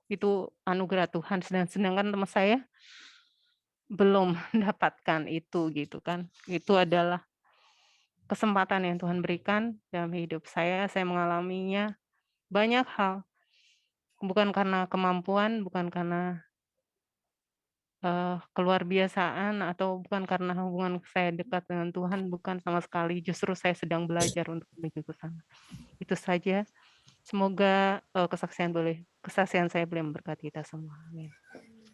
Itu anugerah Tuhan. Sedangkan teman saya belum mendapatkan itu gitu kan. Itu adalah kesempatan yang Tuhan berikan dalam hidup saya. Saya mengalaminya banyak hal. Bukan karena kemampuan, bukan karena keluar biasaan, atau bukan karena hubungan saya dekat dengan Tuhan, bukan sama sekali. Justru saya sedang belajar untuk menuju ke sana. Itu saja. Semoga kesaksian saya boleh memberkati kita semua. Amin.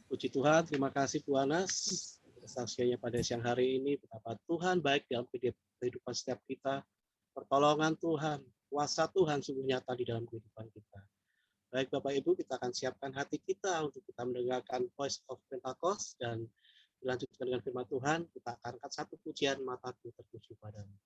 Puji Tuhan, terima kasih Bu Anas. Kesaksiannya pada siang hari ini, betapa Tuhan baik dalam kehidupan setiap kita. Pertolongan Tuhan, kuasa Tuhan sungguh nyata di dalam kehidupan kita. Baik Bapak Ibu, kita akan siapkan hati kita untuk kita mendengarkan Voice of Pentecost, dan dilanjutkan dengan firman Tuhan. Kita akan angkat satu pujian, mataku tertuju padamu.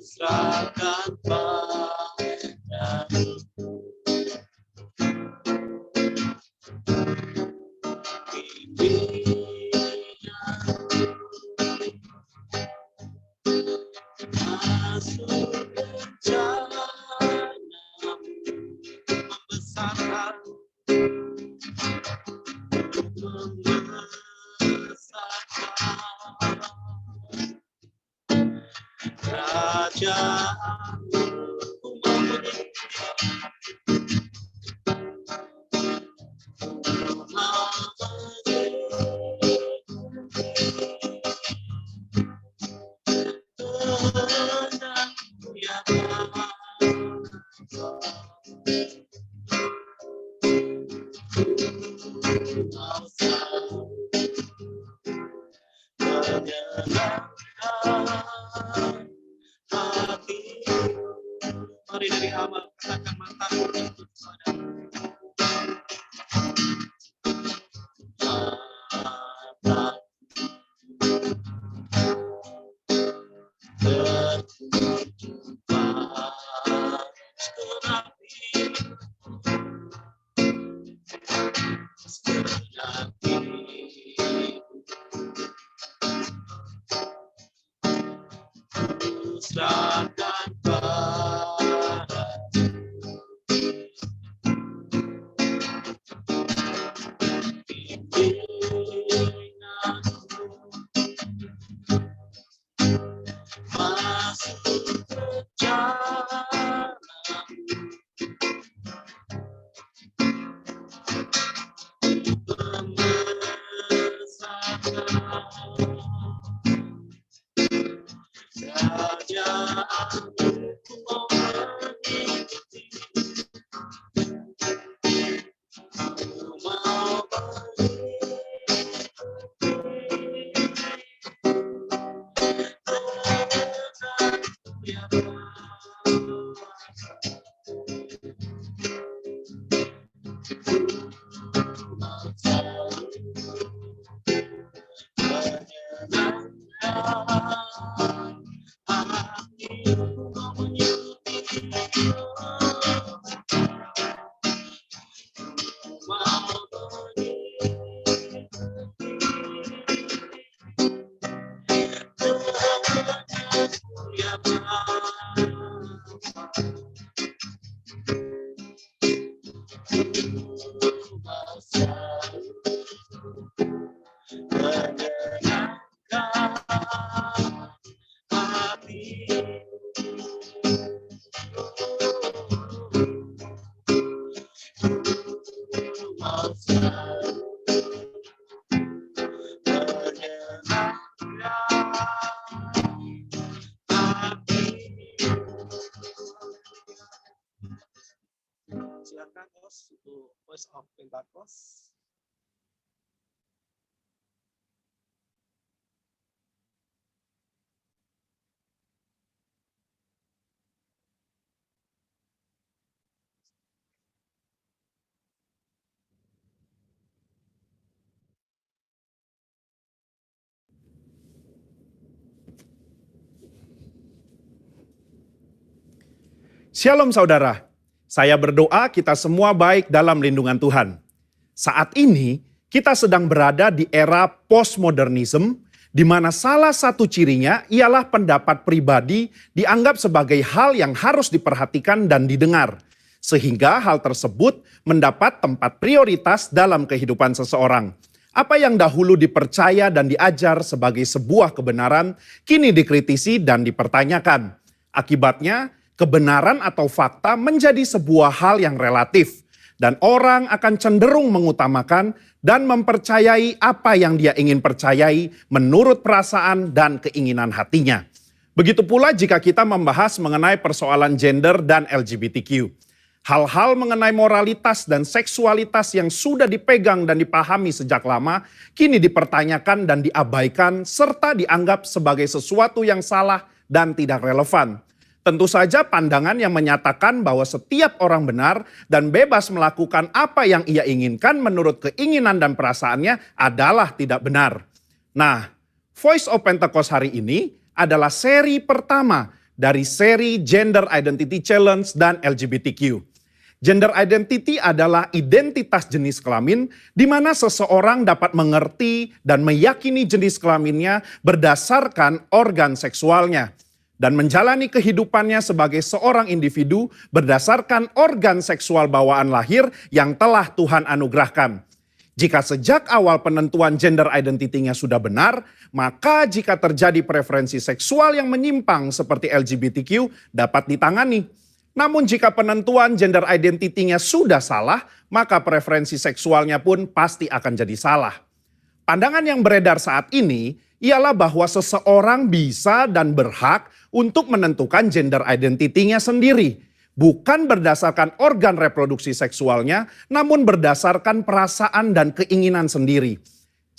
Serahkan padamu, masuk rencanamu membesarkan, kerajaanmu mari dari awal katakan mataku tertuju padamu. Serahkan masuk rencana Silakan Os untuk Voice of Pentecost. Shalom saudara, saya berdoa kita semua baik dalam lindungan Tuhan. Saat ini kita sedang berada di era postmodernism, di mana salah satu cirinya ialah pendapat pribadi dianggap sebagai hal yang harus diperhatikan dan didengar. Sehingga hal tersebut mendapat tempat prioritas dalam kehidupan seseorang. Apa yang dahulu dipercaya dan diajar sebagai sebuah kebenaran, kini dikritisi dan dipertanyakan. Akibatnya, kebenaran atau fakta menjadi sebuah hal yang relatif, dan orang akan cenderung mengutamakan dan mempercayai apa yang dia ingin percayai menurut perasaan dan keinginan hatinya. Begitu pula jika kita membahas mengenai persoalan gender dan LGBTQ. Hal-hal mengenai moralitas dan seksualitas yang sudah dipegang dan dipahami sejak lama, kini dipertanyakan dan diabaikan serta dianggap sebagai sesuatu yang salah dan tidak relevan. Tentu saja pandangan yang menyatakan bahwa setiap orang benar dan bebas melakukan apa yang ia inginkan menurut keinginan dan perasaannya adalah tidak benar. Nah, Voice of Pentecost hari ini adalah seri pertama dari seri Gender Identity Challenge dan LGBTQ. Gender identity adalah identitas jenis kelamin di mana seseorang dapat mengerti dan meyakini jenis kelaminnya berdasarkan organ seksualnya dan menjalani kehidupannya sebagai seorang individu berdasarkan organ seksual bawaan lahir yang telah Tuhan anugerahkan. Jika sejak awal penentuan gender identity-nya sudah benar, maka jika terjadi preferensi seksual yang menyimpang seperti LGBTQ dapat ditangani. Namun jika penentuan gender identity-nya sudah salah, maka preferensi seksualnya pun pasti akan jadi salah. Pandangan yang beredar saat ini ialah bahwa seseorang bisa dan berhak untuk menentukan gender identity-nya sendiri. Bukan berdasarkan organ reproduksi seksualnya, namun berdasarkan perasaan dan keinginan sendiri.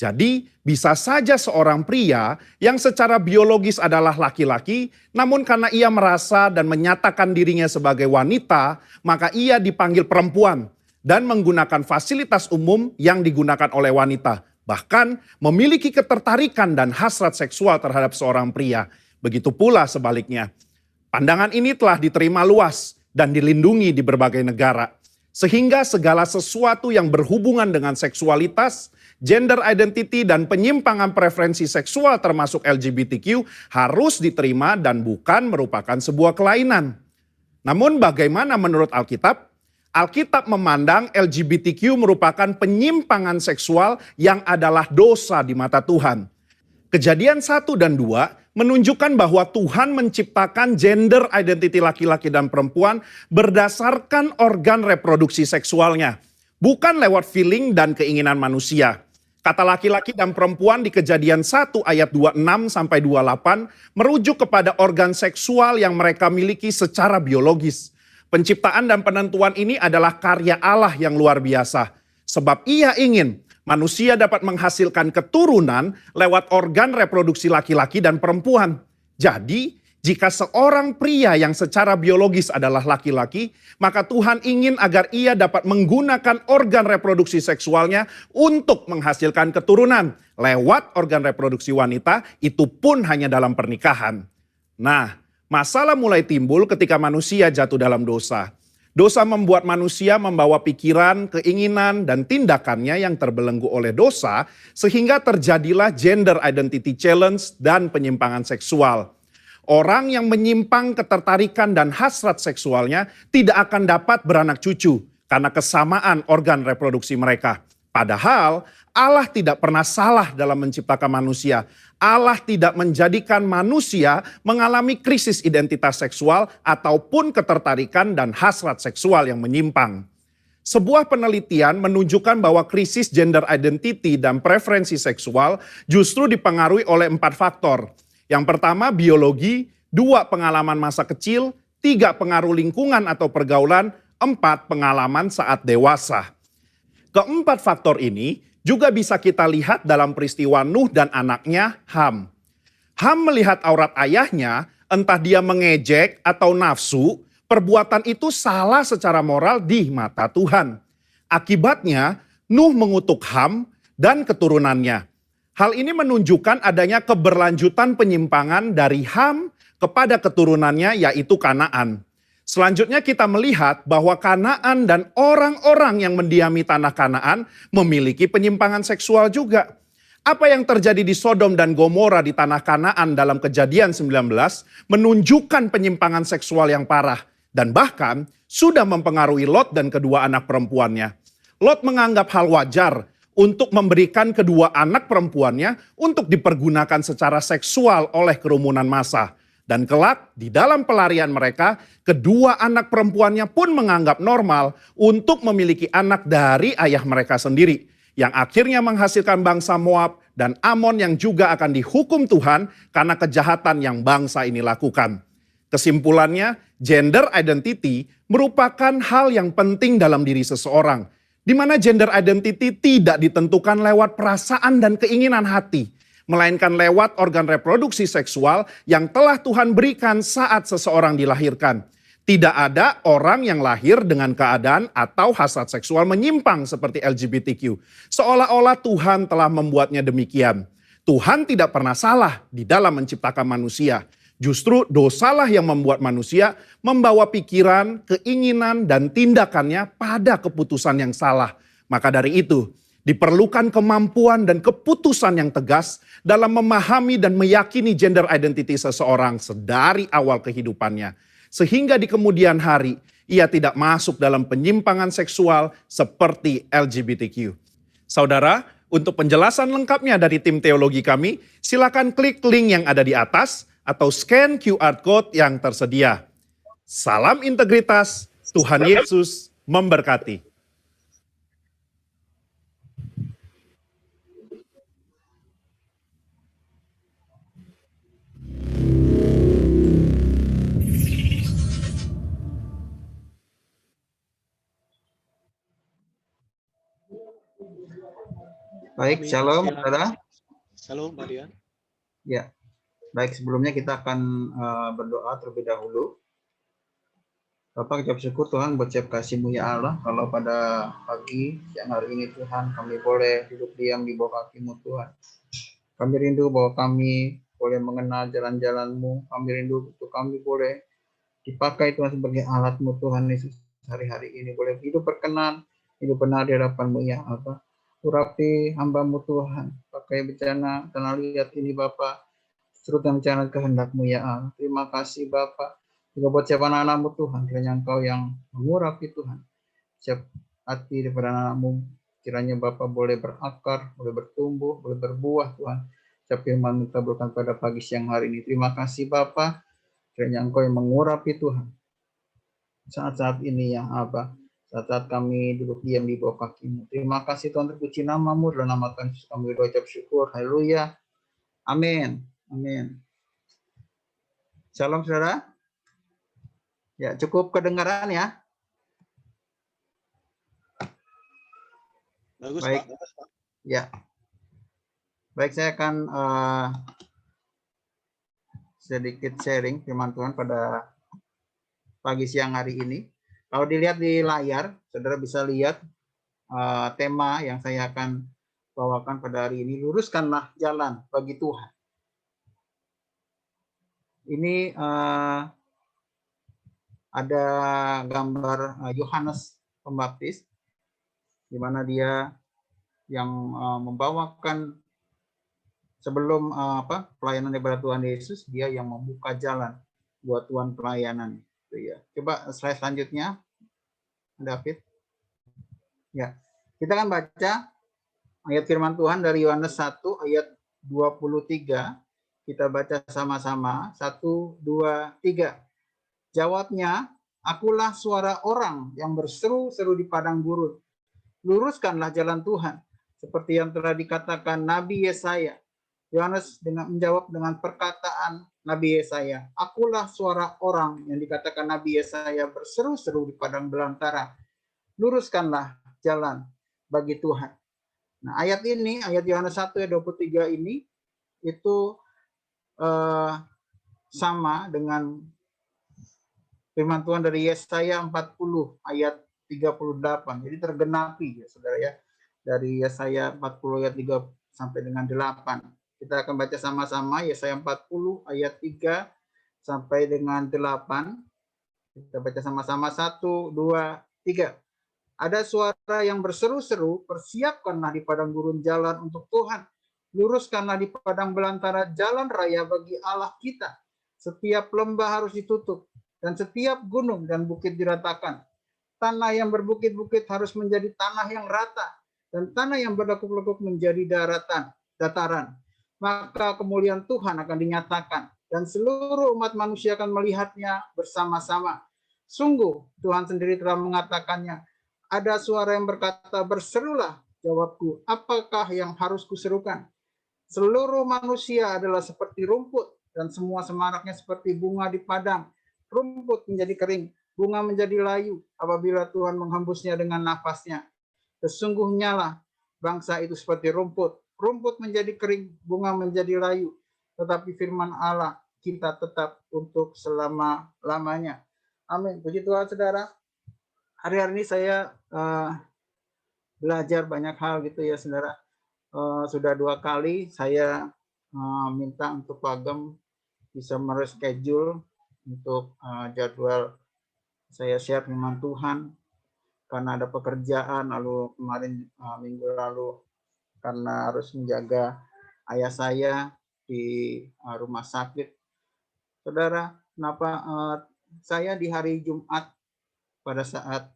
Jadi bisa saja seorang pria yang secara biologis adalah laki-laki, namun karena ia merasa dan menyatakan dirinya sebagai wanita, maka ia dipanggil perempuan dan menggunakan fasilitas umum yang digunakan oleh wanita. Bahkan memiliki ketertarikan dan hasrat seksual terhadap seorang pria. Begitu pula sebaliknya. Pandangan ini telah diterima luas dan dilindungi di berbagai negara. Sehingga segala sesuatu yang berhubungan dengan seksualitas, gender identity dan penyimpangan preferensi seksual termasuk LGBTQ harus diterima dan bukan merupakan sebuah kelainan. Namun bagaimana menurut Alkitab? Alkitab memandang LGBTQ merupakan penyimpangan seksual yang adalah dosa di mata Tuhan. Kejadian 1 dan 2 menunjukkan bahwa Tuhan menciptakan gender identity laki-laki dan perempuan berdasarkan organ reproduksi seksualnya. Bukan lewat feeling dan keinginan manusia. Kata laki-laki dan perempuan di Kejadian 1 ayat 26-28 merujuk kepada organ seksual yang mereka miliki secara biologis. Penciptaan dan penentuan ini adalah karya Allah yang luar biasa. Sebab ia ingin manusia dapat menghasilkan keturunan lewat organ reproduksi laki-laki dan perempuan. Jadi, jika seorang pria yang secara biologis adalah laki-laki, maka Tuhan ingin agar ia dapat menggunakan organ reproduksi seksualnya untuk menghasilkan keturunan lewat organ reproduksi wanita, itu pun hanya dalam pernikahan. Nah, masalah mulai timbul ketika manusia jatuh dalam dosa. Dosa membuat manusia membawa pikiran, keinginan, dan tindakannya yang terbelenggu oleh dosa, sehingga terjadilah gender identity challenge dan penyimpangan seksual. Orang yang menyimpang ketertarikan dan hasrat seksualnya tidak akan dapat beranak cucu karena kesamaan organ reproduksi mereka. Padahal Allah tidak pernah salah dalam menciptakan manusia. Allah tidak menjadikan manusia mengalami krisis identitas seksual ataupun ketertarikan dan hasrat seksual yang menyimpang. Sebuah penelitian menunjukkan bahwa krisis gender identity dan preferensi seksual justru dipengaruhi oleh 4 faktor. Yang pertama biologi, 2 pengalaman masa kecil, 3 pengaruh lingkungan atau pergaulan, 4 pengalaman saat dewasa. Keempat faktor ini juga bisa kita lihat dalam peristiwa Nuh dan anaknya Ham. Ham melihat aurat ayahnya, entah dia mengejek atau nafsu, perbuatan itu salah secara moral di mata Tuhan. Akibatnya, Nuh mengutuk Ham dan keturunannya. Hal ini menunjukkan adanya keberlanjutan penyimpangan dari Ham kepada keturunannya yaitu Kanaan. Selanjutnya kita melihat bahwa Kanaan dan orang-orang yang mendiami tanah Kanaan memiliki penyimpangan seksual juga. Apa yang terjadi di Sodom dan Gomora di tanah Kanaan dalam Kejadian 19 menunjukkan penyimpangan seksual yang parah dan bahkan sudah mempengaruhi Lot dan kedua anak perempuannya. Lot menganggap hal wajar untuk memberikan kedua anak perempuannya untuk dipergunakan secara seksual oleh kerumunan massa. Dan kelak di dalam pelarian mereka, kedua anak perempuannya pun menganggap normal untuk memiliki anak dari ayah mereka sendiri. Yang akhirnya menghasilkan bangsa Moab dan Amon yang juga akan dihukum Tuhan karena kejahatan yang bangsa ini lakukan. Kesimpulannya, gender identity merupakan hal yang penting dalam diri seseorang. Di mana gender identity tidak ditentukan lewat perasaan dan keinginan hati, melainkan lewat organ reproduksi seksual yang telah Tuhan berikan saat seseorang dilahirkan. Tidak ada orang yang lahir dengan keadaan atau hasrat seksual menyimpang seperti LGBTQ. Seolah-olah Tuhan telah membuatnya demikian. Tuhan tidak pernah salah di dalam menciptakan manusia. Justru dosalah yang membuat manusia membawa pikiran, keinginan, dan tindakannya pada keputusan yang salah. Maka dari itu, diperlukan kemampuan dan keputusan yang tegas dalam memahami dan meyakini gender identity seseorang sedari awal kehidupannya. Sehingga di kemudian hari ia tidak masuk dalam penyimpangan seksual seperti LGBTQ. Saudara, untuk penjelasan lengkapnya dari tim teologi kami, silakan klik link yang ada di atas atau scan QR Code yang tersedia. Salam integritas, Tuhan Yesus memberkati. Baik, shalom, saudara. Shalom, Pak Dian. Ya, baik sebelumnya kita akan berdoa terlebih dahulu. Bapak, ucap syukur Tuhan buat setiap kasih-Mu ya Allah. Kalau pada pagi, siang hari ini Tuhan, kami boleh duduk diam di bawah kaki-Mu Tuhan. Kami rindu bahwa kami boleh mengenal jalan-jalan-Mu. Kami rindu untuk kami boleh dipakai Tuhan sebagai alat-Mu Tuhan Yesus hari-hari ini. Boleh hidup berkenan, hidup benar di hadapan-Mu ya Allah. Urapi hamba-Mu Tuhan, pakai bencana, tanah liat ini Bapak, serta bencana kehendak-Mu ya Allah. Terima kasih Bapak, juga buat siapa anak-anak-Mu Tuhan, kiranya Engkau yang mengurapi Tuhan, siap hati daripada anak-Mu, kiranya Bapak boleh berakar, boleh bertumbuh, boleh berbuah Tuhan, siap firman kita berikan pada pagi siang hari ini. Terima kasih Bapak, kiranya Engkau yang mengurapi Tuhan, saat-saat ini yang Abah, saat kami duduk diam di bawah kaki-Mu. Terima kasih Tuhan, terpuji nama-Mu, dalam nama Tuhan Yesus kami berucap syukur. Haleluya. Amin. Amin. Shalom saudara. Ya, cukup kedengaran ya. Bagus, Baik. Pak. Ya. Baik, saya akan sedikit sharing firman Tuhan pada pagi siang hari ini. Kalau dilihat di layar, saudara bisa lihat tema yang saya akan bawakan pada hari ini, luruskanlah jalan bagi Tuhan. Ini ada gambar Yohanes Pembaptis, di mana dia yang membawakan sebelum pelayanan daripada Tuhan Yesus, dia yang membuka jalan buat Tuhan pelayanan. Ya. Coba slide selanjutnya, David. Ya, kita akan baca Ayat firman Tuhan dari Yohanes 1 ayat 23. Kita baca sama-sama. 1, 2, 3. Jawabnya, akulah suara orang yang berseru-seru di padang gurun. Luruskanlah jalan Tuhan. Seperti yang telah dikatakan Nabi Yesaya. Yohanes menjawab dengan perkataan Nabi Yesaya. Akulah suara orang yang dikatakan Nabi Yesaya berseru-seru di padang belantara. Luruskanlah jalan bagi Tuhan. Nah, ayat ini, ayat Yohanes 1 ayat 23 ini, itu sama dengan firman Tuhan dari Yesaya 40 ayat 38. Jadi tergenapi ya saudara ya. Dari Yesaya 40 ayat 3 sampai dengan 8. Kita akan baca sama-sama Yesaya 40 ayat 3 sampai dengan 8. Kita baca sama-sama 1, 2, 3. Ada suara yang berseru-seru, persiapkanlah di padang gurun jalan untuk Tuhan. Luruskanlah di padang belantara jalan raya bagi Allah kita. Setiap lembah harus ditutup, dan setiap gunung dan bukit diratakan. Tanah yang berbukit-bukit harus menjadi tanah yang rata, dan tanah yang berlekuk-lekuk menjadi dataran. Maka kemuliaan Tuhan akan dinyatakan, dan seluruh umat manusia akan melihatnya bersama-sama. Sungguh Tuhan sendiri telah mengatakannya. Ada suara yang berkata, berserulah. Jawabku, apakah yang harus kuserukan? Seluruh manusia adalah seperti rumput, dan semua semaraknya seperti bunga di padang. Rumput menjadi kering, bunga menjadi layu, apabila Tuhan menghembusnya dengan nafasnya. Sesungguhnya lah, bangsa itu seperti rumput. Rumput menjadi kering, bunga menjadi layu. Tetapi firman Allah kita tetap untuk selama-lamanya. Amin. Puji Tuhan, saudara. Hari-hari ini saya belajar banyak hal gitu ya, saudara. Sudah 2 kali saya minta untuk Pagem bisa mereschedule untuk jadwal saya share firman Tuhan karena ada pekerjaan, lalu kemarin minggu lalu karena harus menjaga ayah saya di rumah sakit. Saudara, kenapa saya di hari Jumat pada saat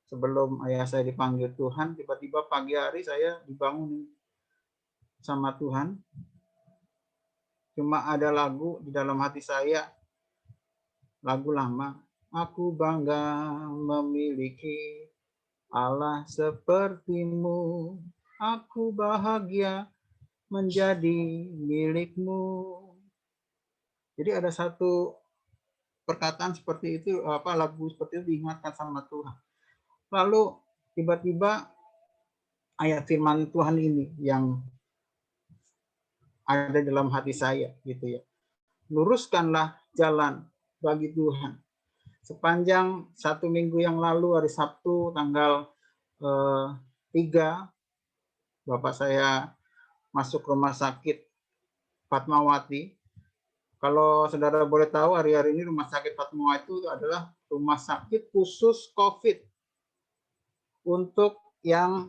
sebelum ayah saya dipanggil Tuhan, tiba-tiba pagi hari saya dibangun sama Tuhan. Cuma ada lagu di dalam hati saya, lagu lama. Aku bangga memiliki Allah sepertimu. Aku bahagia menjadi milikmu. Jadi ada satu perkataan seperti itu, lagu seperti itu diingatkan sama Tuhan. Lalu tiba-tiba ayat firman Tuhan ini yang ada dalam hati saya gitu ya. Luruskanlah jalan bagi Tuhan. Sepanjang 1 minggu yang lalu hari Sabtu tanggal 3 Bapak saya masuk rumah sakit Fatmawati. Kalau saudara boleh tahu, hari-hari ini rumah sakit Fatmawati itu adalah rumah sakit khusus COVID untuk yang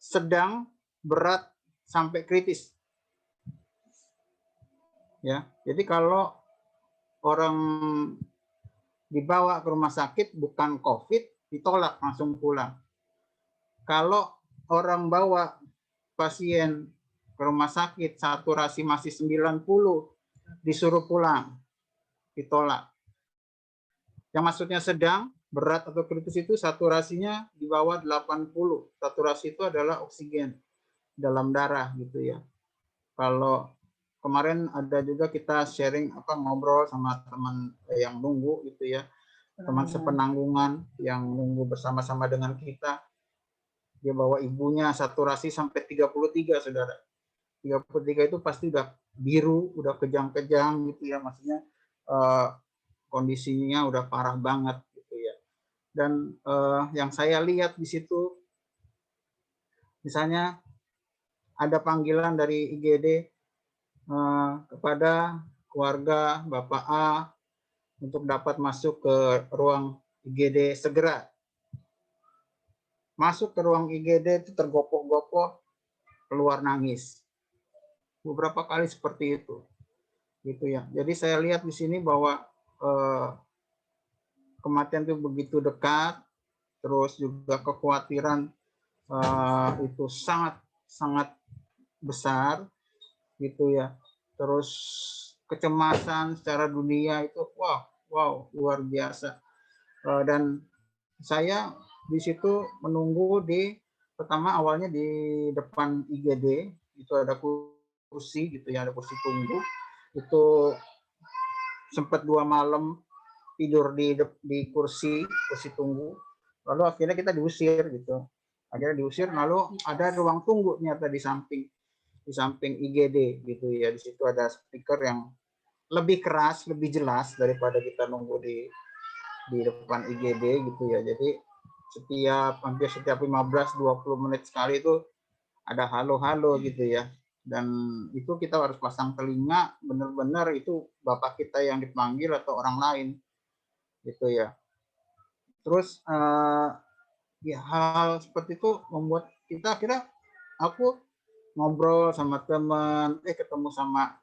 sedang, berat, sampai kritis. Ya, jadi kalau orang dibawa ke rumah sakit bukan COVID, ditolak langsung pulang. Kalau orang bawa pasien ke rumah sakit saturasi masih 90, disuruh pulang, ditolak. Yang maksudnya sedang, berat atau kritis itu saturasinya di bawah 80. Saturasi itu adalah oksigen dalam darah gitu ya. Kalau kemarin ada juga kita sharing ngobrol sama teman yang nunggu gitu ya. Teman sepenanggungan yang nunggu bersama-sama dengan kita. Dia bawa ibunya saturasi sampai 33, saudara. 33 itu pasti udah biru, udah kejang-kejang gitu ya, maksudnya kondisinya udah parah banget gitu ya. Dan yang saya lihat di situ, misalnya ada panggilan dari IGD kepada keluarga Bapak A untuk dapat masuk ke ruang IGD segera. Masuk ke ruang IGD itu tergopoh-gopoh, keluar nangis. Beberapa kali seperti itu, gitu ya. Jadi saya lihat di sini bahwa kematian itu begitu dekat, terus juga kekhawatiran itu sangat sangat besar gitu ya. Terus kecemasan secara dunia itu wow luar biasa. Dan saya di situ menunggu pertama awalnya di depan IGD, itu ada kursi gitu ya, ada kursi tunggu. Itu sempat 2 malam tidur di kursi tunggu. Lalu akhirnya kita diusir gitu. Lalu ada ruang tunggu ternyata di samping IGD gitu ya. Di situ ada speaker yang lebih keras, lebih jelas daripada kita nunggu di depan IGD gitu ya. Jadi hampir setiap 15-20 menit sekali itu ada halo-halo gitu ya. Dan itu kita harus pasang telinga, benar-benar itu Bapak kita yang dipanggil atau orang lain gitu ya. Terus ya hal seperti itu membuat kita akhirnya aku ngobrol sama teman, ketemu sama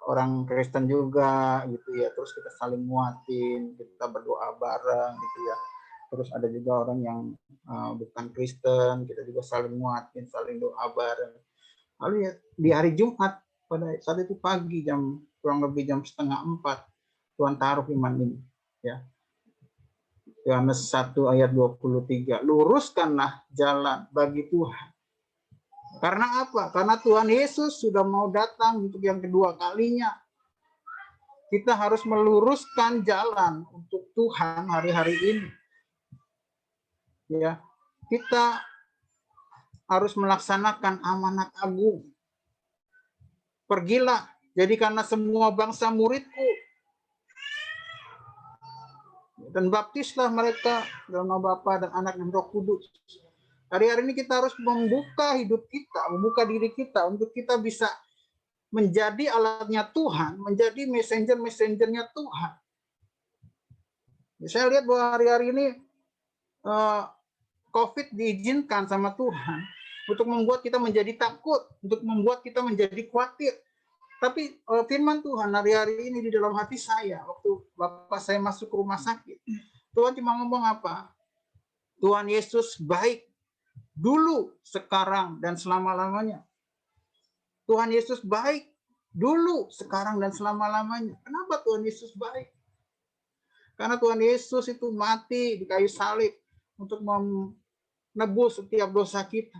orang Kristen juga gitu ya. Terus kita saling nguatin, kita berdoa bareng gitu ya. Terus ada juga orang yang bukan Kristen, kita juga saling nguatin, saling doa bareng. Lalu ya di hari Jumat pada saat itu pagi kurang lebih jam 3:30 Tuhan taruh iman ini ya. Yohanes 1 ayat 23, luruskanlah jalan bagi Tuhan. Karena apa? Karena Tuhan Yesus sudah mau datang untuk yang kedua kalinya. Kita harus meluruskan jalan untuk Tuhan hari-hari ini. Ya, kita harus melaksanakan amanat agung. Pergilah, jadikanlah semua bangsa muridku. Dan baptislah mereka dalam nama Bapa dan Anak dan Roh Kudus. Hari-hari ini kita harus membuka hidup kita, membuka diri kita untuk kita bisa menjadi alatnya Tuhan, menjadi messenger-messengernya Tuhan. Saya lihat bahwa hari-hari ini COVID diizinkan sama Tuhan untuk membuat kita menjadi takut, untuk membuat kita menjadi khawatir. Tapi firman Tuhan hari-hari ini di dalam hati saya, waktu Bapak saya masuk ke rumah sakit, Tuhan cuma ngomong apa? Tuhan Yesus baik dulu, sekarang, dan selama-lamanya. Tuhan Yesus baik dulu, sekarang, dan selama-lamanya. Kenapa Tuhan Yesus baik? Karena Tuhan Yesus itu mati di kayu salib untuk menebus setiap dosa kita.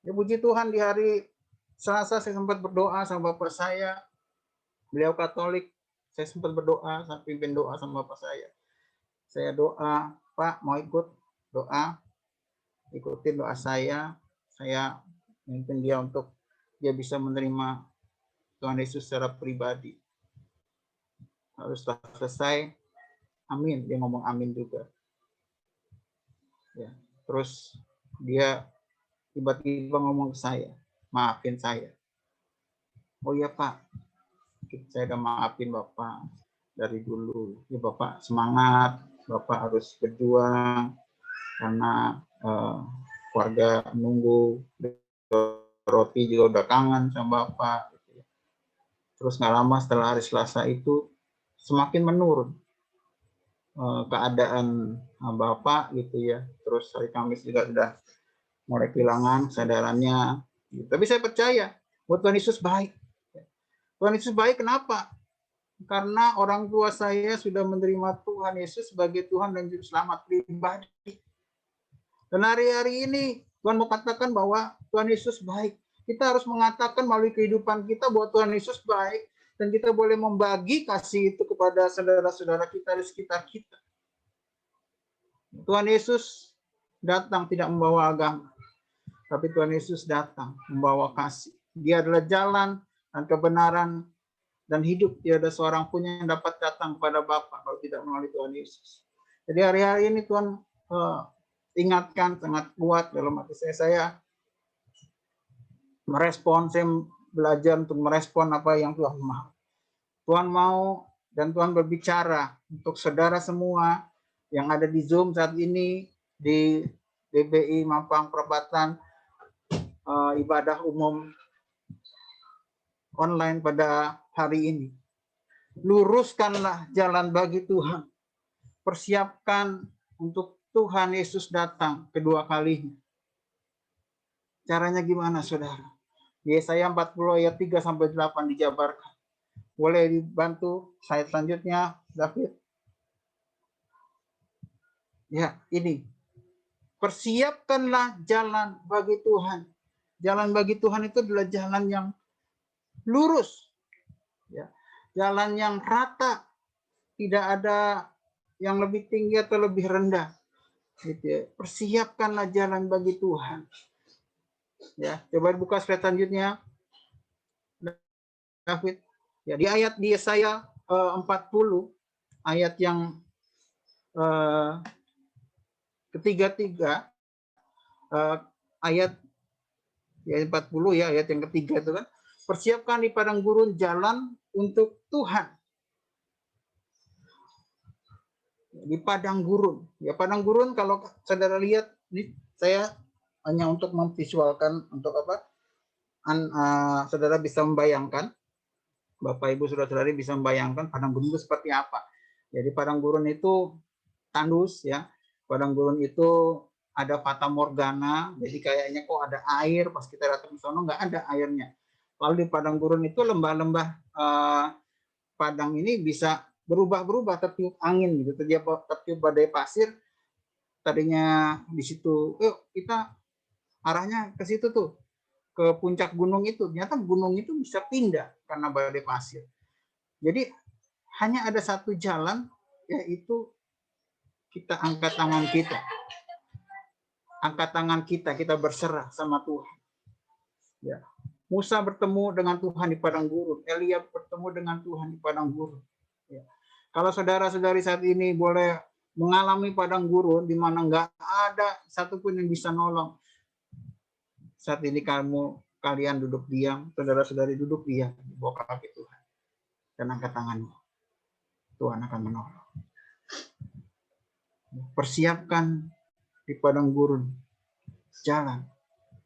Ya puji Tuhan, di hari Selasa saya sempat berdoa sama Bapak saya. Beliau Katolik. Saya sempat berdoa, saya pimpin doa sama Bapak saya. Saya doa, Pak mau ikut doa, ikutin doa saya. Saya memimpin dia untuk dia bisa menerima Tuhan Yesus secara pribadi. Harus selesai, amin. Dia ngomong amin juga. Ya, terus dia tiba-tiba ngomong ke saya, maafin saya. Oh iya Pak, saya udah maafin Bapak dari dulu. Ya Bapak semangat, Bapak harus berjuang karena keluarga nunggu, roti juga udah kangen sama Bapak. Terus nggak lama setelah hari Selasa itu semakin menurun keadaan Bapak gitu ya. Terus hari Kamis juga sudah mulai kehilangan kesadarannya. Tapi saya percaya bahwa Tuhan Yesus baik. Tuhan Yesus baik kenapa? Karena orang tua saya sudah menerima Tuhan Yesus sebagai Tuhan dan Juru Selamat pribadi. Dan hari-hari ini Tuhan mau katakan bahwa Tuhan Yesus baik. Kita harus mengatakan melalui kehidupan kita bahwa Tuhan Yesus baik. Dan kita boleh membagi kasih itu kepada saudara-saudara kita di sekitar kita. Tuhan Yesus datang tidak membawa agama. Tapi Tuhan Yesus datang membawa kasih. Dia adalah jalan dan kebenaran dan hidup. Tiada seorang pun yang dapat datang kepada Bapa kalau tidak melalui Tuhan Yesus. Jadi hari-hari ini Tuhan ingatkan sangat kuat dalam hati saya merespon, saya belajar untuk merespon apa yang Tuhan mau. Tuhan mau dan Tuhan berbicara untuk saudara semua yang ada di Zoom saat ini, di DBI Mampang Perapatan, ibadah umum online pada hari ini. Luruskanlah jalan bagi Tuhan. Persiapkan untuk Tuhan Yesus datang kedua kalinya. Caranya gimana, saudara? Yesaya 40 ayat 3 sampai 8 dijabarkan. Boleh dibantu slide selanjutnya, David? Ya, ini. Persiapkanlah jalan bagi Tuhan. Jalan bagi Tuhan itu adalah jalan yang lurus. Ya. Jalan yang rata. Tidak ada yang lebih tinggi atau lebih rendah. Gitu ya. Persiapkanlah jalan bagi Tuhan. Ya, coba buka slide selanjutnya, David. Ya, di ayat di Yesaya 40 ayat yang ketiga, ayat 40 ya, ayat yang ketiga itu kan, persiapkan di padang gurun jalan untuk Tuhan. Di padang gurun. Ya, padang gurun kalau saudara lihat, ini saya hanya untuk memvisualkan untuk apa? Saudara bisa membayangkan, Bapak Ibu saudara-saudari bisa membayangkan padang gurun itu seperti apa. Jadi padang gurun itu tandus ya. Padang gurun itu ada fata morgana, jadi kayaknya kok ada air, pas kita datang ke sana nggak ada airnya. Lalu di padang gurun itu lembah-lembah padang ini bisa berubah-berubah, tertiup angin gitu, tertiup badai pasir. Tadinya di situ, yuk kita arahnya ke situ tuh, ke puncak gunung itu. Ternyata gunung itu bisa pindah karena badai pasir. Jadi hanya ada satu jalan, yaitu kita angkat tangan kita. Angkat tangan kita berserah sama Tuhan. Ya. Musa bertemu dengan Tuhan di padang gurun. Elia bertemu dengan Tuhan di padang gurun. Ya. Kalau saudara-saudari saat ini boleh mengalami padang gurun di mana nggak ada satupun yang bisa nolong. Saat ini kalian duduk diam, saudara-saudari duduk diam di bawah kaki Tuhan. Dan angkat tanganmu. Tuhan akan menolong. Persiapkan di padang gurun jalan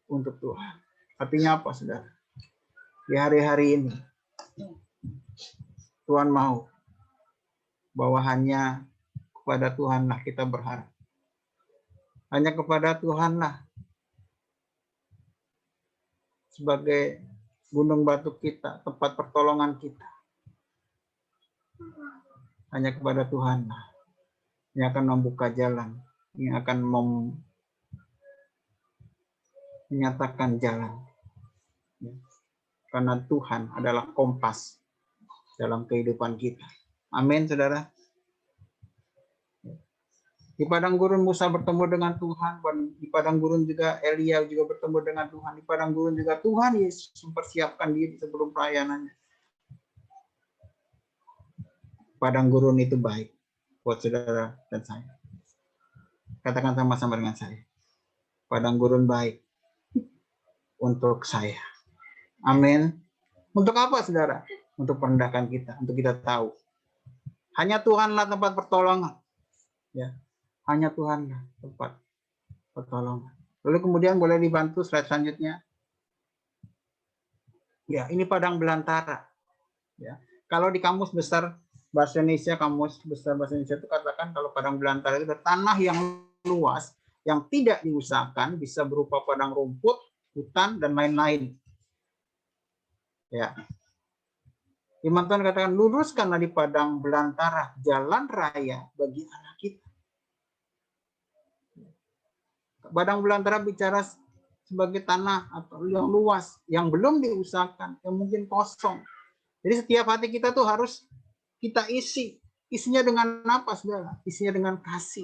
untuk Tuhan. Artinya apa, saudara? Di hari-hari ini Tuhan mau bahwa hanya kepada Tuhanlah kita berharap. Hanya kepada Tuhanlah sebagai gunung batu kita, tempat pertolongan kita. Hanya kepada Tuhanlah yang akan membuka jalan, yang akan menyatakan jalan. Karena Tuhan adalah kompas dalam kehidupan kita. Amin, saudara. Di padang gurun Musa bertemu dengan Tuhan, di padang gurun juga Elia juga bertemu dengan Tuhan, di padang gurun juga Tuhan Yesus mempersiapkan diri sebelum pelayanannya. Padang gurun itu baik buat saudara dan saya. Katakan sama-sama dengan saya. Padang gurun baik untuk saya. Amin. Untuk apa, saudara? Untuk merendahkan kita, untuk kita tahu. Hanya Tuhanlah tempat pertolongan. Ya. Hanya Tuhanlah tempat pertolongan. Lalu kemudian boleh dibantu slide selanjutnya. Ya, ini padang belantara. Ya. Kalau di kamus besar bahasa Indonesia, kamus besar bahasa Indonesia itu katakan kalau padang belantara itu tanah yang luas, yang tidak diusahakan, bisa berupa padang rumput, hutan, dan lain-lain. Ya. Firman Tuhan katakan, luruskanlah di padang belantara jalan raya bagi anak kita. Padang belantara bicara sebagai tanah atau yang luas, yang belum diusahakan, yang mungkin kosong. Jadi setiap hati kita tuh harus kita isi. Isinya dengan apa, saudara? Isinya dengan kasih.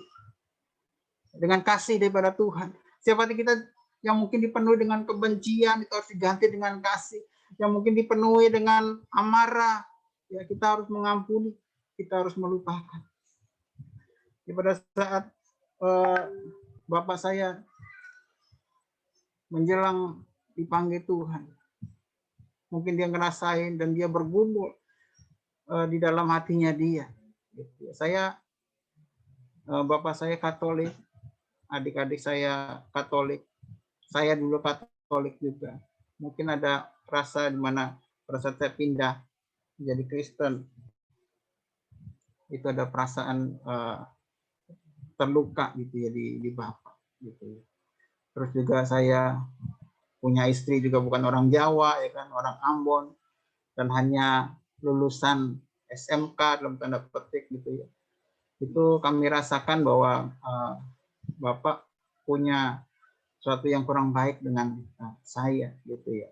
Dengan kasih daripada Tuhan. Setiap hati kita yang mungkin dipenuhi dengan kebencian, itu harus diganti dengan kasih. Yang mungkin dipenuhi dengan amarah, ya kita harus mengampuni, kita harus melupakan. Pada saat Bapak saya menjelang dipanggil Tuhan, mungkin dia ngerasain dan dia bergumul di dalam hatinya dia. Bapak saya Katolik, adik-adik saya Katolik, saya dulu Katolik juga. Mungkin ada rasa di mana pada saat saya pindah menjadi Kristen, itu ada perasaan terluka gitu ya di Bapak gitu. Terus juga saya punya istri juga bukan orang Jawa, ya kan, orang Ambon, dan hanya lulusan SMK dalam tanda petik gitu ya. Itu kami rasakan bahwa Bapak punya sesuatu yang kurang baik dengan saya gitu ya.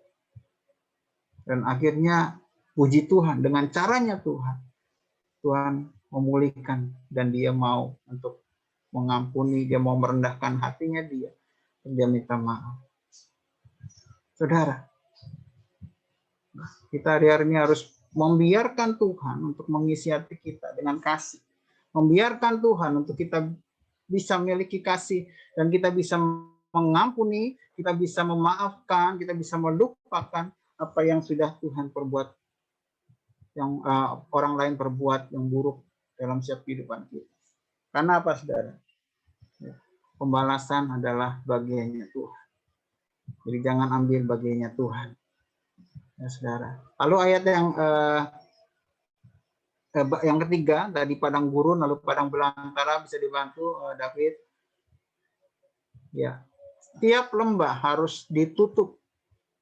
Dan akhirnya puji Tuhan, dengan caranya Tuhan memulihkan, dan dia mau untuk mengampuni, dia mau merendahkan hatinya dia, dan dia minta maaf. Saudara, kita hari-hari ini harus membiarkan Tuhan untuk mengisi hati kita dengan kasih. Membiarkan Tuhan untuk kita bisa memiliki kasih, dan kita bisa mengampuni, kita bisa memaafkan, kita bisa melupakan apa yang sudah Tuhan perbuat, yang orang lain perbuat yang buruk dalam setiap kehidupan kita. Karena apa, saudara? Pembalasan adalah bagiannya Tuhan. Jadi jangan ambil bagiannya Tuhan, ya saudara. Lalu ayat yang ketiga, tadi padang gurun, lalu padang belantara, bisa dibantu David. Ya, setiap lembah harus ditutup.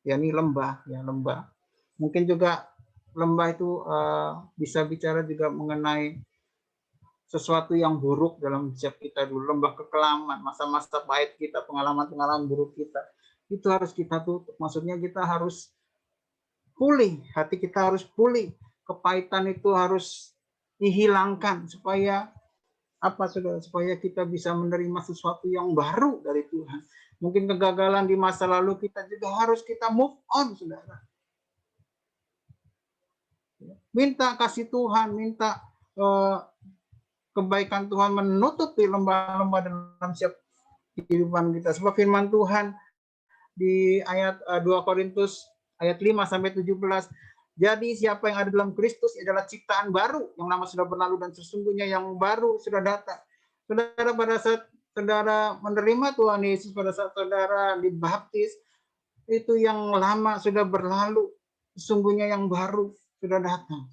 Ya, ini lembah, ya lembah. Mungkin juga lembah itu bisa bicara juga mengenai sesuatu yang buruk dalam setiap kita dulu. Lembah kekelaman, masa-masa pahit kita, pengalaman-pengalaman buruk kita. Itu harus kita tutup. Maksudnya kita harus pulih, hati kita harus pulih. Kepahitan itu harus dihilangkan supaya apa, saudara? Supaya kita bisa menerima sesuatu yang baru dari Tuhan. Mungkin kegagalan di masa lalu kita juga harus kita move on, saudara. Minta kasih Tuhan, minta kebaikan Tuhan menutupi lembah-lembah dalam setiap kehidupan kita. Sebab firman Tuhan di ayat 2 Korintus ayat 5 sampai 17. Jadi siapa yang ada dalam Kristus adalah ciptaan baru, yang lama sudah berlalu dan sesungguhnya yang baru sudah datang. Saudara, pada saat saudara menerima Tuhan Yesus, pada saat saudara dibaptis, itu yang lama sudah berlalu, sesungguhnya yang baru sudah datang.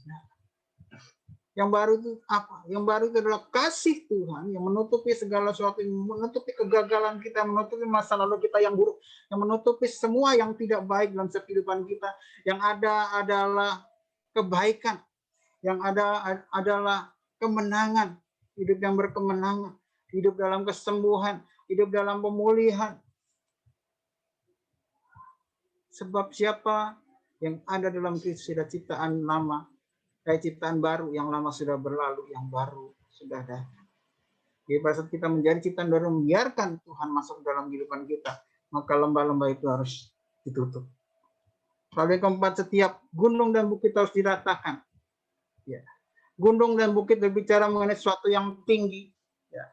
Yang baru itu apa? Yang baru itu adalah kasih Tuhan yang menutupi segala sesuatu, yang menutupi kegagalan kita, menutupi masa lalu kita yang buruk, yang menutupi semua yang tidak baik dalam kehidupan kita. Yang ada adalah kebaikan, yang ada adalah kemenangan, hidup yang berkemenangan, hidup dalam kesembuhan, hidup dalam pemulihan. Sebab siapa yang ada dalam Kristus sudah ciptaan lama, ciptaan baru, yang lama sudah berlalu, yang baru sudah datang. Jadi pada saat kita menjadi ciptaan baru, membiarkan Tuhan masuk dalam kehidupan kita, maka lembah-lembah itu harus ditutup. Lalu yang keempat, setiap gunung dan bukit harus diratakan. Ya. Gunung dan bukit berbicara mengenai sesuatu yang tinggi. Ya.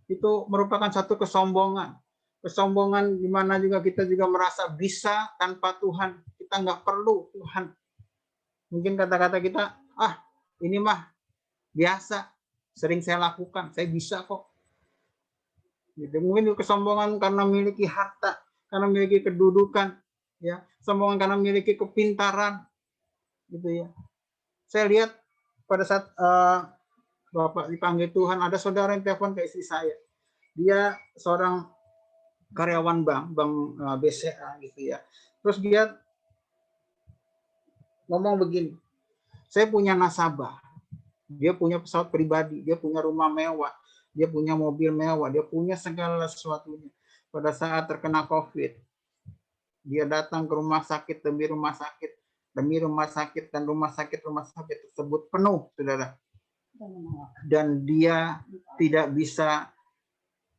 Itu merupakan satu kesombongan. Kesombongan di mana juga kita juga merasa bisa tanpa Tuhan. Kita nggak perlu Tuhan. Mungkin kata-kata kita, ini mah biasa, sering saya lakukan, saya bisa kok. Gitu. Mungkin kesombongan karena memiliki harta, karena memiliki kedudukan, ya, sombongan karena memiliki kepintaran, gitu ya. Saya lihat pada saat Bapak dipanggil Tuhan, ada saudara yang telepon ke istri saya. Dia seorang karyawan bank BCA, gitu ya. Terus dia ngomong begini, saya punya nasabah, dia punya pesawat pribadi, dia punya rumah mewah, dia punya mobil mewah, dia punya segala sesuatunya. Pada saat terkena COVID, dia datang ke rumah sakit demi rumah sakit, dan rumah sakit tersebut penuh, saudara. Dan dia tidak bisa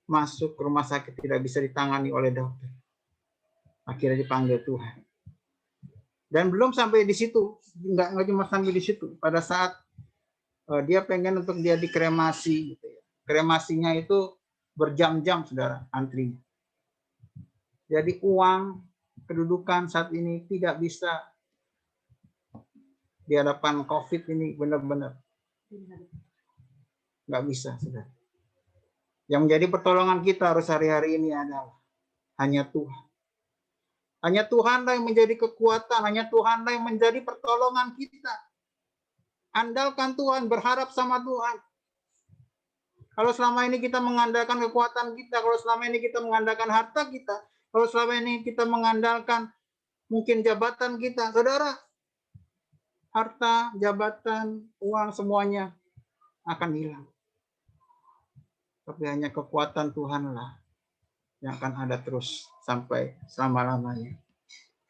masuk ke rumah sakit, tidak bisa ditangani oleh dokter. Akhirnya dipanggil Tuhan. Dan belum sampai di situ, nggak cuma sampai di situ. Pada saat dia pengen untuk dia dikremasi, gitu ya. Kremasinya itu berjam-jam, saudara, antrinya. Jadi uang, kedudukan saat ini tidak bisa di hadapan COVID ini, benar-benar nggak bisa, saudara. Yang menjadi pertolongan kita harus hari-hari ini adalah hanya Tuhan. Hanya Tuhanlah yang menjadi kekuatan, hanya Tuhanlah yang menjadi pertolongan kita. Andalkan Tuhan, berharap sama Tuhan. Kalau selama ini kita mengandalkan kekuatan kita, kalau selama ini kita mengandalkan harta kita, Kalau selama ini kita mengandalkan mungkin jabatan kita, saudara, harta, jabatan, uang semuanya akan hilang. Tapi hanya kekuatan Tuhanlah yang akan ada terus sampai selama-lamanya.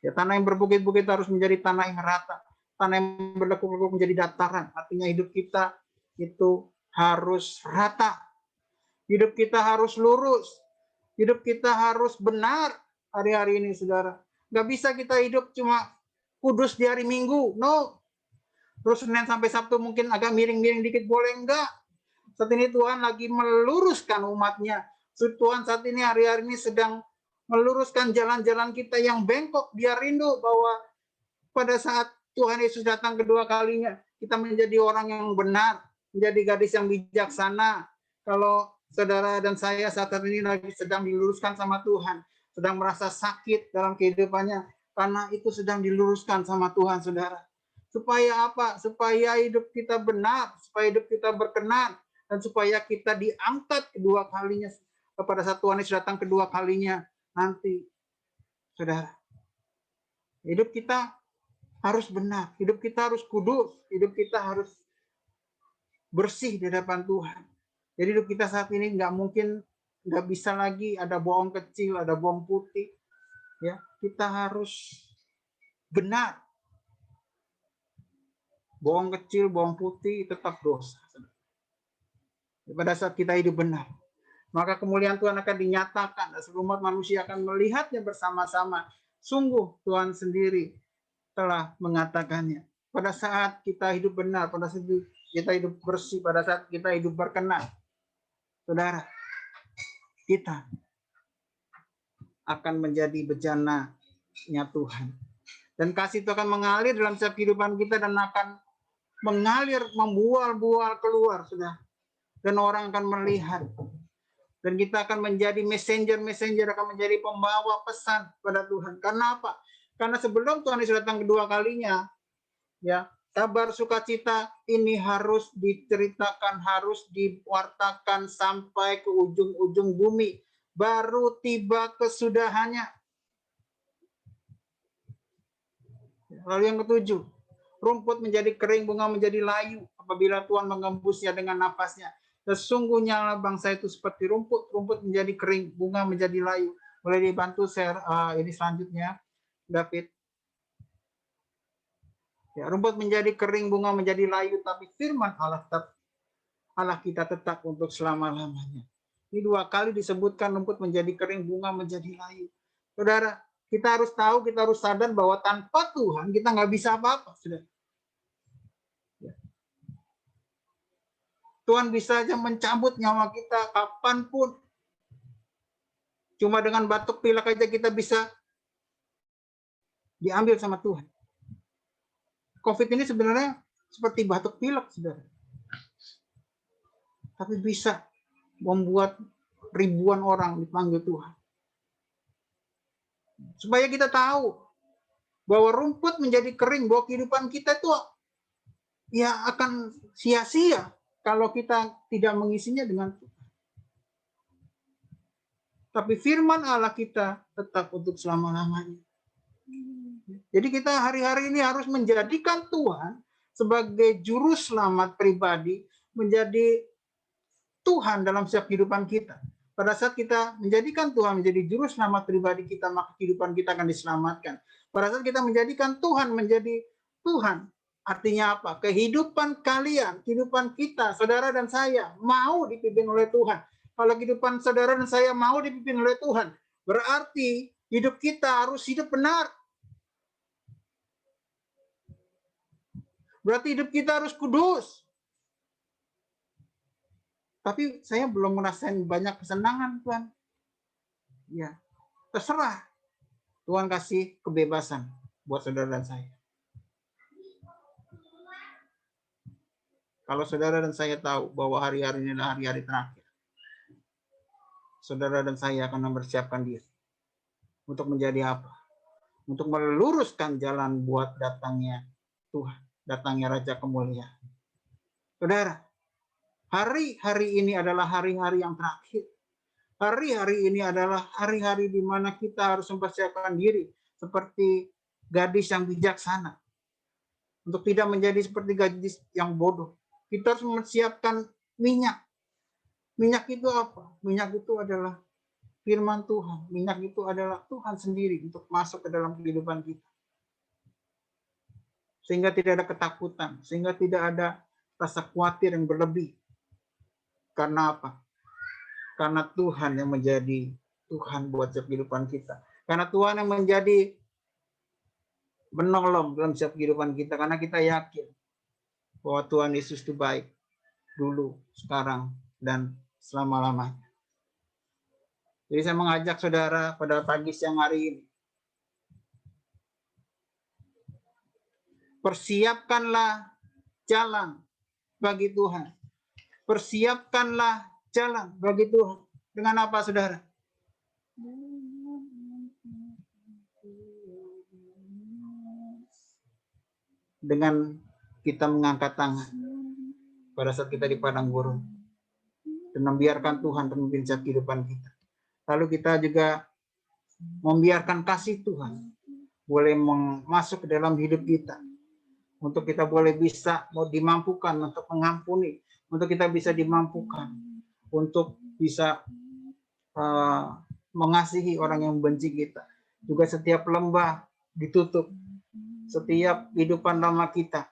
Ya, tanah yang berbukit-bukit harus menjadi tanah yang rata. Tanah yang berlekuk-lekuk menjadi dataran. Artinya hidup kita itu harus rata. Hidup kita harus lurus. Hidup kita harus benar hari-hari ini, saudara. Nggak bisa kita hidup cuma kudus di hari Minggu. No. Terus Senin sampai Sabtu mungkin agak miring-miring dikit, boleh enggak? Saat ini Tuhan lagi meluruskan umatnya. Tuhan saat ini hari-hari ini sedang meluruskan jalan-jalan kita yang bengkok. Dia rindu bahwa pada saat Tuhan Yesus datang kedua kalinya, kita menjadi orang yang benar, menjadi gadis yang bijaksana. Kalau saudara dan saya saat ini lagi sedang diluruskan sama Tuhan, sedang merasa sakit dalam kehidupannya, karena itu sedang diluruskan sama Tuhan, saudara. Supaya apa? Supaya hidup kita benar, supaya hidup kita berkenan, dan supaya kita diangkat kedua kalinya pada saat Tuhan Yesus datang kedua kalinya nanti, saudara. Hidup kita harus benar, hidup kita harus kudus, hidup kita harus bersih di hadapan Tuhan. Jadi hidup kita saat ini nggak bisa lagi ada bohong kecil, ada bohong putih. Ya, kita harus benar. Bohong kecil, bohong putih tetap dosa. Pada saat kita hidup benar, maka kemuliaan Tuhan akan dinyatakan dan seluruh umat manusia akan melihatnya bersama-sama. Sungguh Tuhan sendiri telah mengatakannya. Pada saat kita hidup benar, pada saat kita hidup bersih, pada saat kita hidup berkenan, saudara, kita akan menjadi bejananya Tuhan. Dan kasih itu akan mengalir dalam setiap kehidupan kita dan akan mengalir, membual-bual keluar, saudara. Dan orang akan melihat. Dan kita akan menjadi messenger akan menjadi pembawa pesan pada Tuhan. Karena apa? Karena sebelum Tuhan Yesus datang kedua kalinya, ya, kabar sukacita ini harus diceritakan, harus diwartakan sampai ke ujung-ujung bumi. Baru tiba kesudahannya. Lalu yang ketujuh, rumput menjadi kering, bunga menjadi layu apabila Tuhan mengembusnya dengan nafasnya. Sesungguhnya bangsa itu seperti rumput, rumput menjadi kering, bunga menjadi layu. Boleh dibantu share ini selanjutnya, David. Ya, rumput menjadi kering, bunga menjadi layu, tapi firman Allah kita tetap untuk selama-lamanya. Ini dua kali disebutkan rumput menjadi kering, bunga menjadi layu. Saudara, kita harus tahu, kita harus sadar bahwa tanpa Tuhan kita nggak bisa apa-apa, saudara. Tuhan bisa aja mencabut nyawa kita kapanpun. Cuma dengan batuk pilek aja kita bisa diambil sama Tuhan. COVID ini sebenarnya seperti batuk pilek, saudara. Tapi bisa membuat ribuan orang dipanggil Tuhan. Supaya kita tahu bahwa rumput menjadi kering, bahwa kehidupan kita itu ya akan sia-sia kalau kita tidak mengisinya dengan Tuhan. Tapi firman Allah kita tetap untuk selama-lamanya. Jadi kita hari-hari ini harus menjadikan Tuhan sebagai juru selamat pribadi, menjadi Tuhan dalam setiap kehidupan kita. Pada saat kita menjadikan Tuhan menjadi juru selamat pribadi kita, maka kehidupan kita akan diselamatkan. Pada saat kita menjadikan Tuhan menjadi Tuhan, artinya apa? Kehidupan kalian, kehidupan kita, saudara dan saya, mau dipimpin oleh Tuhan. Kalau kehidupan saudara dan saya mau dipimpin oleh Tuhan, berarti hidup kita harus hidup benar. Berarti hidup kita harus kudus. Tapi saya belum merasakan banyak kesenangan, Tuhan. Ya, terserah. Tuhan kasih kebebasan buat saudara dan saya. Kalau saudara dan saya tahu bahwa hari-hari ini adalah hari-hari terakhir, saudara dan saya akan mempersiapkan diri untuk menjadi apa? Untuk meluruskan jalan buat datangnya Tuhan, datangnya Raja Kemuliaan. Saudara, hari-hari ini adalah hari-hari yang terakhir. Hari-hari ini adalah hari-hari di mana kita harus mempersiapkan diri seperti gadis yang bijaksana. Untuk tidak menjadi seperti gadis yang bodoh. Kita harus mempersiapkan minyak. Minyak itu apa? Minyak itu adalah firman Tuhan. Minyak itu adalah Tuhan sendiri untuk masuk ke dalam kehidupan kita. Sehingga tidak ada ketakutan. Sehingga tidak ada rasa khawatir yang berlebih. Karena apa? Karena Tuhan yang menjadi Tuhan buat setiap kehidupan kita. Karena Tuhan yang menjadi menolong dalam setiap kehidupan kita. Karena kita yakin bahwa Tuhan Yesus itu baik. Dulu, sekarang, dan selama-lamanya. Jadi saya mengajak saudara pada pagi siang hari ini. Persiapkanlah jalan bagi Tuhan. Persiapkanlah jalan bagi Tuhan. Dengan apa, saudara? Dengan kita mengangkat tangan pada saat kita di padang gurun dan membiarkan Tuhan memimpin setiap kehidupan kita. Lalu kita juga membiarkan kasih Tuhan boleh masuk ke dalam hidup kita. Untuk kita boleh bisa dimampukan untuk mengampuni, untuk kita bisa dimampukan untuk bisa mengasihi orang yang membenci kita. Juga setiap lembah ditutup, setiap kehidupan lama kita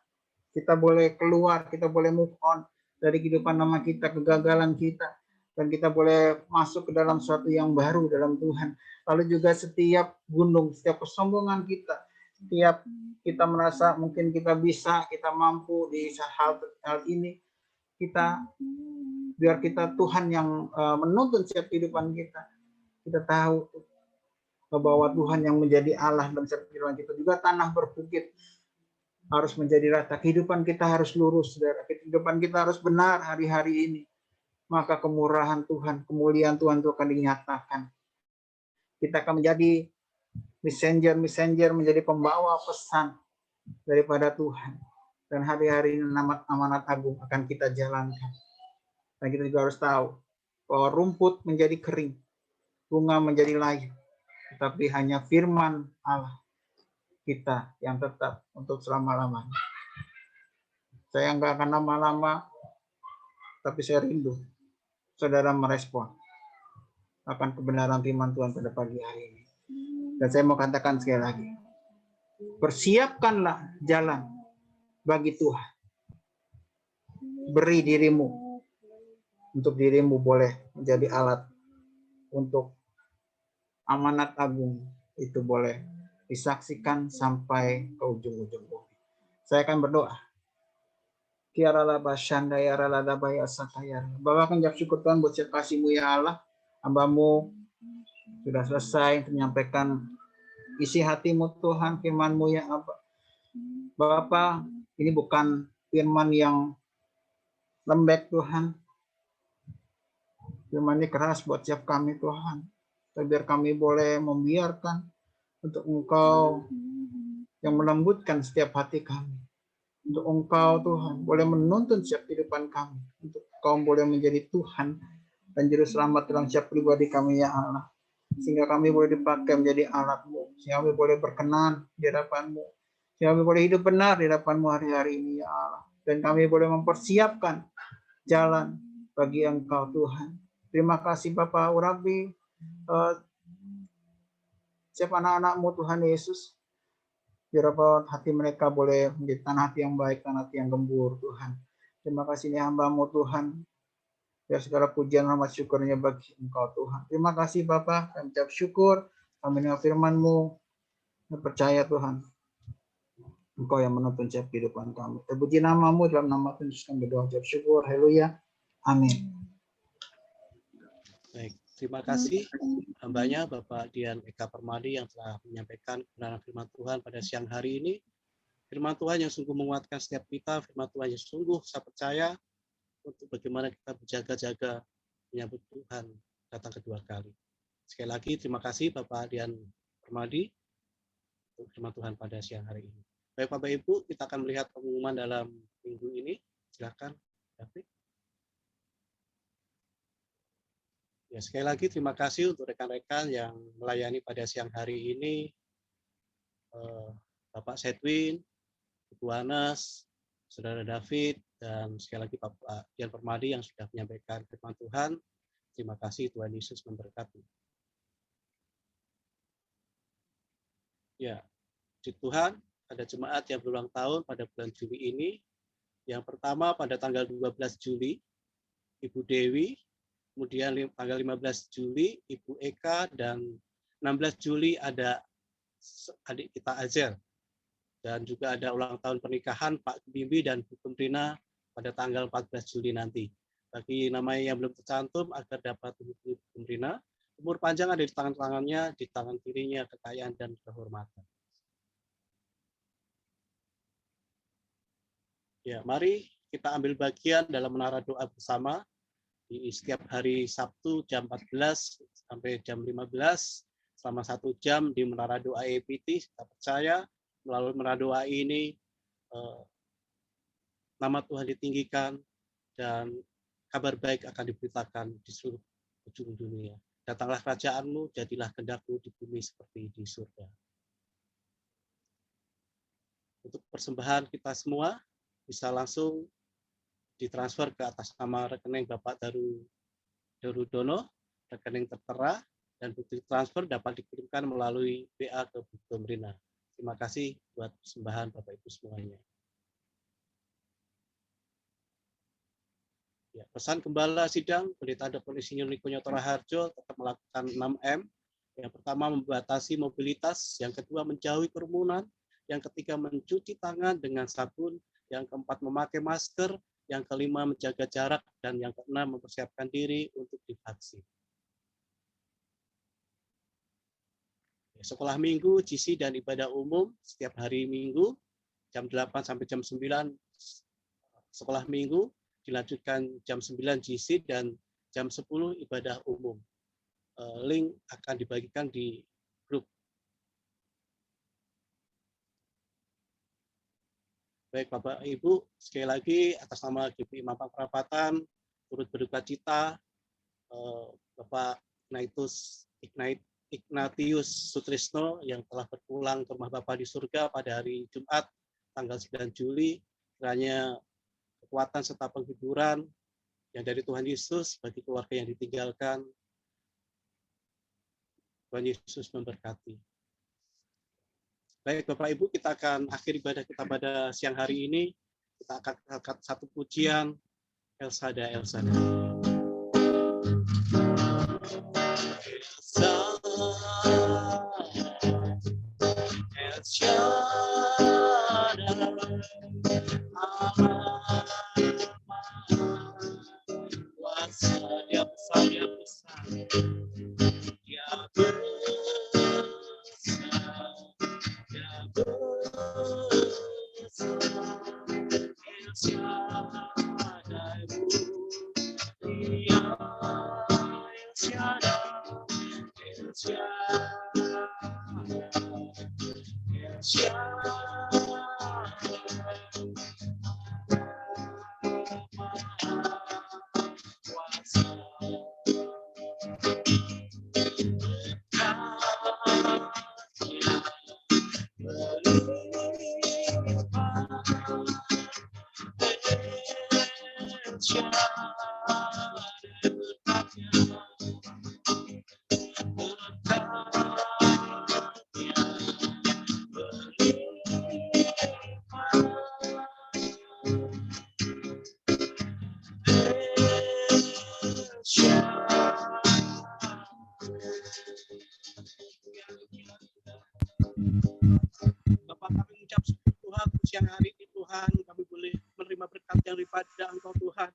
boleh keluar, kita boleh move on dari kehidupan lama kita, kegagalan kita, dan kita boleh masuk ke dalam sesuatu yang baru dalam Tuhan. Lalu juga setiap gunung, setiap kesombongan kita, setiap kita merasa mungkin kita bisa, kita mampu di hal ini, biar kita Tuhan yang menuntun setiap kehidupan kita. Kita tahu bahwa Tuhan yang menjadi Allah dalam setiap kehidupan kita. Juga tanah berbukit harus menjadi rata. Kehidupan kita harus lurus, saudara. Kehidupan kita harus benar hari-hari ini. Maka kemurahan Tuhan, kemuliaan Tuhan itu akan dinyatakan. Kita akan menjadi messenger, menjadi pembawa pesan daripada Tuhan. Dan hari-hari ini amanat agung akan kita jalankan. Dan kita juga harus tahu bahwa rumput menjadi kering, bunga menjadi layu, tetapi hanya firman Allah kita yang tetap untuk selama-lamanya. Saya nggak akan lama-lama, tapi saya rindu saudara merespon akan kebenaran firman Tuhan pada pagi hari ini. Dan saya mau katakan sekali lagi, persiapkanlah jalan bagi Tuhan. Beri dirimu, untuk dirimu boleh menjadi alat untuk amanat agung itu boleh disaksikan sampai ke ujung-ujung bumi. Saya akan berdoa. Bapak akan jawab syukur Tuhan buat kasih-Mu ya Allah. Hamba-Mu sudah selesai menyampaikan isi hati-Mu Tuhan, firman-Mu ya Allah. Bapak, ini bukan firman yang lembek Tuhan. Firman ini keras buat setiap kami Tuhan. Biar kami boleh membiarkan untuk Engkau yang melembutkan setiap hati kami. Untuk Engkau Tuhan boleh menuntun setiap kehidupan kami. Untuk Engkau boleh menjadi Tuhan dan juru selamat dalam setiap pribadi kami ya Allah. Sehingga kami boleh dipakai menjadi alat-Mu. Sehingga kami boleh berkenan di hadapan-Mu. Sehingga kami boleh hidup benar di hadapan-Mu hari-hari ini ya Allah. Dan kami boleh mempersiapkan jalan bagi Engkau Tuhan. Terima kasih Bapak Urabi. Siapa anak-anak-Mu Tuhan Yesus. Biar hati mereka boleh menjadi tanah hati yang baik, tanah hati yang gembur Tuhan. Terima kasih ini hamba-Mu Tuhan. Biar segala pujian rahmat syukurnya bagi Engkau Tuhan. Terima kasih Bapak. Kami ucap syukur. Kami dengar firman-Mu. Kami percaya Tuhan. Engkau yang menuntun setiap kehidupan kami. Terpuji nama-Mu dalam nama Tuhan Yesus kami berdoa ucap syukur. Haleluya. Amin. Baik, terima kasih hambanya Bapak Dian Eka Permadi yang telah menyampaikan kebenaran firman Tuhan pada siang hari ini. Firman Tuhan yang sungguh menguatkan setiap kita, firman Tuhan yang sungguh saya percaya untuk bagaimana kita berjaga-jaga menyambut Tuhan datang kedua kali. Sekali lagi terima kasih Bapak Dian Permadi untuk firman Tuhan pada siang hari ini. Baik Bapak Ibu, kita akan melihat pengumuman dalam minggu ini. Silakan, David. Ya, sekali lagi terima kasih untuk rekan-rekan yang melayani pada siang hari ini. Bapak Sedwin, Ibu Anas, Saudara David, dan sekali lagi Bapak Dian Permadi yang sudah menyampaikan firman Tuhan. Terima kasih, Tuhan Yesus memberkati. Ya, puji Tuhan, ada jemaat yang berulang tahun pada bulan Juli ini. Yang pertama pada tanggal 12 Juli, Ibu Dewi, kemudian tanggal 15 Juli, Ibu Eka, dan 16 Juli ada adik kita Azer. Dan juga ada ulang tahun pernikahan Pak Bibi dan Bu Kemrina pada tanggal 14 Juli nanti. Bagi nama yang belum tercantum agar dapat menghubungi Bu Kemrina, umur panjang ada di tangan-tangannya, di tangan kirinya kekayaan dan kehormatan. Ya, mari kita ambil bagian dalam menara doa bersama di setiap hari Sabtu jam 14 sampai jam 15 selama 1 jam di menara doa EPT. Kita percaya melalui menara doa ini nama Tuhan ditinggikan dan kabar baik akan diberitakan di seluruh ujung dunia. Datanglah kerajaanmu, jadilah kehendak-Mu di bumi seperti di surga. Untuk persembahan kita semua bisa langsung ditransfer ke atas nama rekening Bapak Darudono, rekening tertera, dan bukti transfer dapat dikirimkan melalui WA ke Bu Kemrina. Terima kasih buat persembahan Bapak Ibu semuanya. Ya, pesan Gembala Sidang, Pendeta Dr. Insinyur Niko Nyoto Raharjo tetap melakukan 6M. Yang pertama membatasi mobilitas, yang kedua menjauhi kerumunan, yang ketiga mencuci tangan dengan sabun, yang keempat memakai masker, yang kelima menjaga jarak, dan yang keenam mempersiapkan diri untuk divaksin. Sekolah minggu, GC dan ibadah umum setiap hari Minggu jam 8 sampai jam 9 sekolah minggu, dilanjutkan jam 9 GC dan jam 10 ibadah umum. Link akan dibagikan di grup. Baik Bapak Ibu, sekali lagi atas nama GPI Mampang Perapatan turut berduka cita Bapak Ignatius Sutrisno yang telah berpulang ke rumah Bapa di surga pada hari Jumat tanggal 9 Juli. Kiranya kekuatan serta penghiburan yang dari Tuhan Yesus bagi keluarga yang ditinggalkan. Tuhan Yesus memberkati. Baik Bapak Ibu, kita akan akhiri ibadah kita pada siang hari ini. Kita akan angkat satu pujian El Shaddai, El Shaddai. El Shaddai, Allah kuasa, Dia besar, Dia besar, Dia besar, Dia besar. El Shaddai, Dia El Shaddai, El Shaddai, El Bapak, kami mengucap syukur Tuhan siang hari ini Tuhan, kami boleh menerima berkat yang daripada Engkau Tuhan.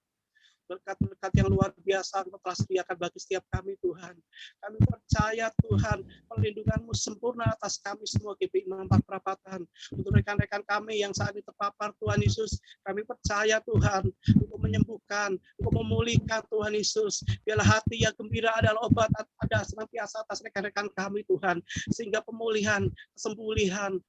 Berkat-berkat yang luar biasa Engkau telah sediakan bagi setiap kami Tuhan. Kami percaya Tuhan, perlindungan-Mu sempurna atas kami semua GPI Mampang Perapatan. Untuk rekan-rekan kami yang saat ini terpapar Tuhan Yesus, kami percaya Tuhan untuk menyembuhkan, untuk memulihkan Tuhan Yesus. Biarlah hati yang gembira adalah obat ada senantiasa atas rekan-rekan kami Tuhan. Sehingga pemulihan, kesembuhan,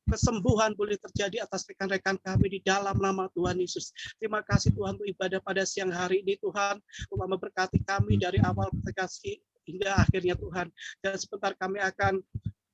kesembuhan boleh terjadi atas rekan-rekan kami di dalam nama Tuhan Yesus. Terima kasih Tuhan untuk ibadah pada siang hari ini Tuhan. Tuhan memberkati kami dari awal kasih hingga akhirnya Tuhan. Dan sebentar kami akan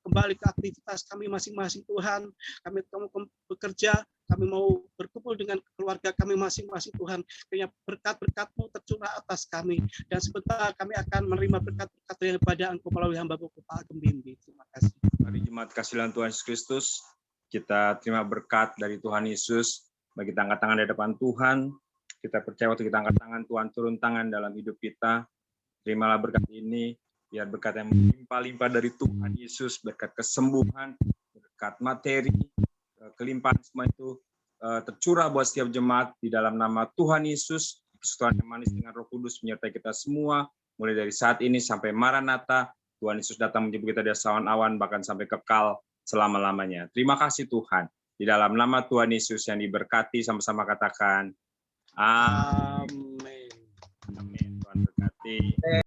kembali ke aktivitas kami masing-masing Tuhan. Kami mau bekerja, kami mau berkumpul dengan keluarga kami masing-masing Tuhan. Kiranya berkat-berkat-Mu tercurah atas kami. Dan sebentar kami akan menerima berkat-berkat daripada Engkau melalui hamba-Mu Pak Ageng Bimbi. Terima kasih. Mari jemaat kasihan Tuhan Yesus Kristus, kita terima berkat dari Tuhan Yesus. Bagi kita angkat tangan di depan Tuhan, kita percaya waktu kita angkat tangan, Tuhan turun tangan dalam hidup kita. Terimalah berkat ini, biar berkat yang melimpah-limpah dari Tuhan Yesus, berkat kesembuhan, berkat materi, kelimpahan semua itu tercurah buat setiap jemaat di dalam nama Tuhan Yesus. Persekutuan yang manis dengan Roh Kudus menyertai kita semua, mulai dari saat ini sampai Maranatha. Tuhan Yesus datang menjemput kita dari awan-awan, bahkan sampai kekal selama-lamanya. Terima kasih Tuhan. Di dalam nama Tuhan Yesus yang diberkati, sama-sama katakan, Amin. Amin. Tuhan berkati.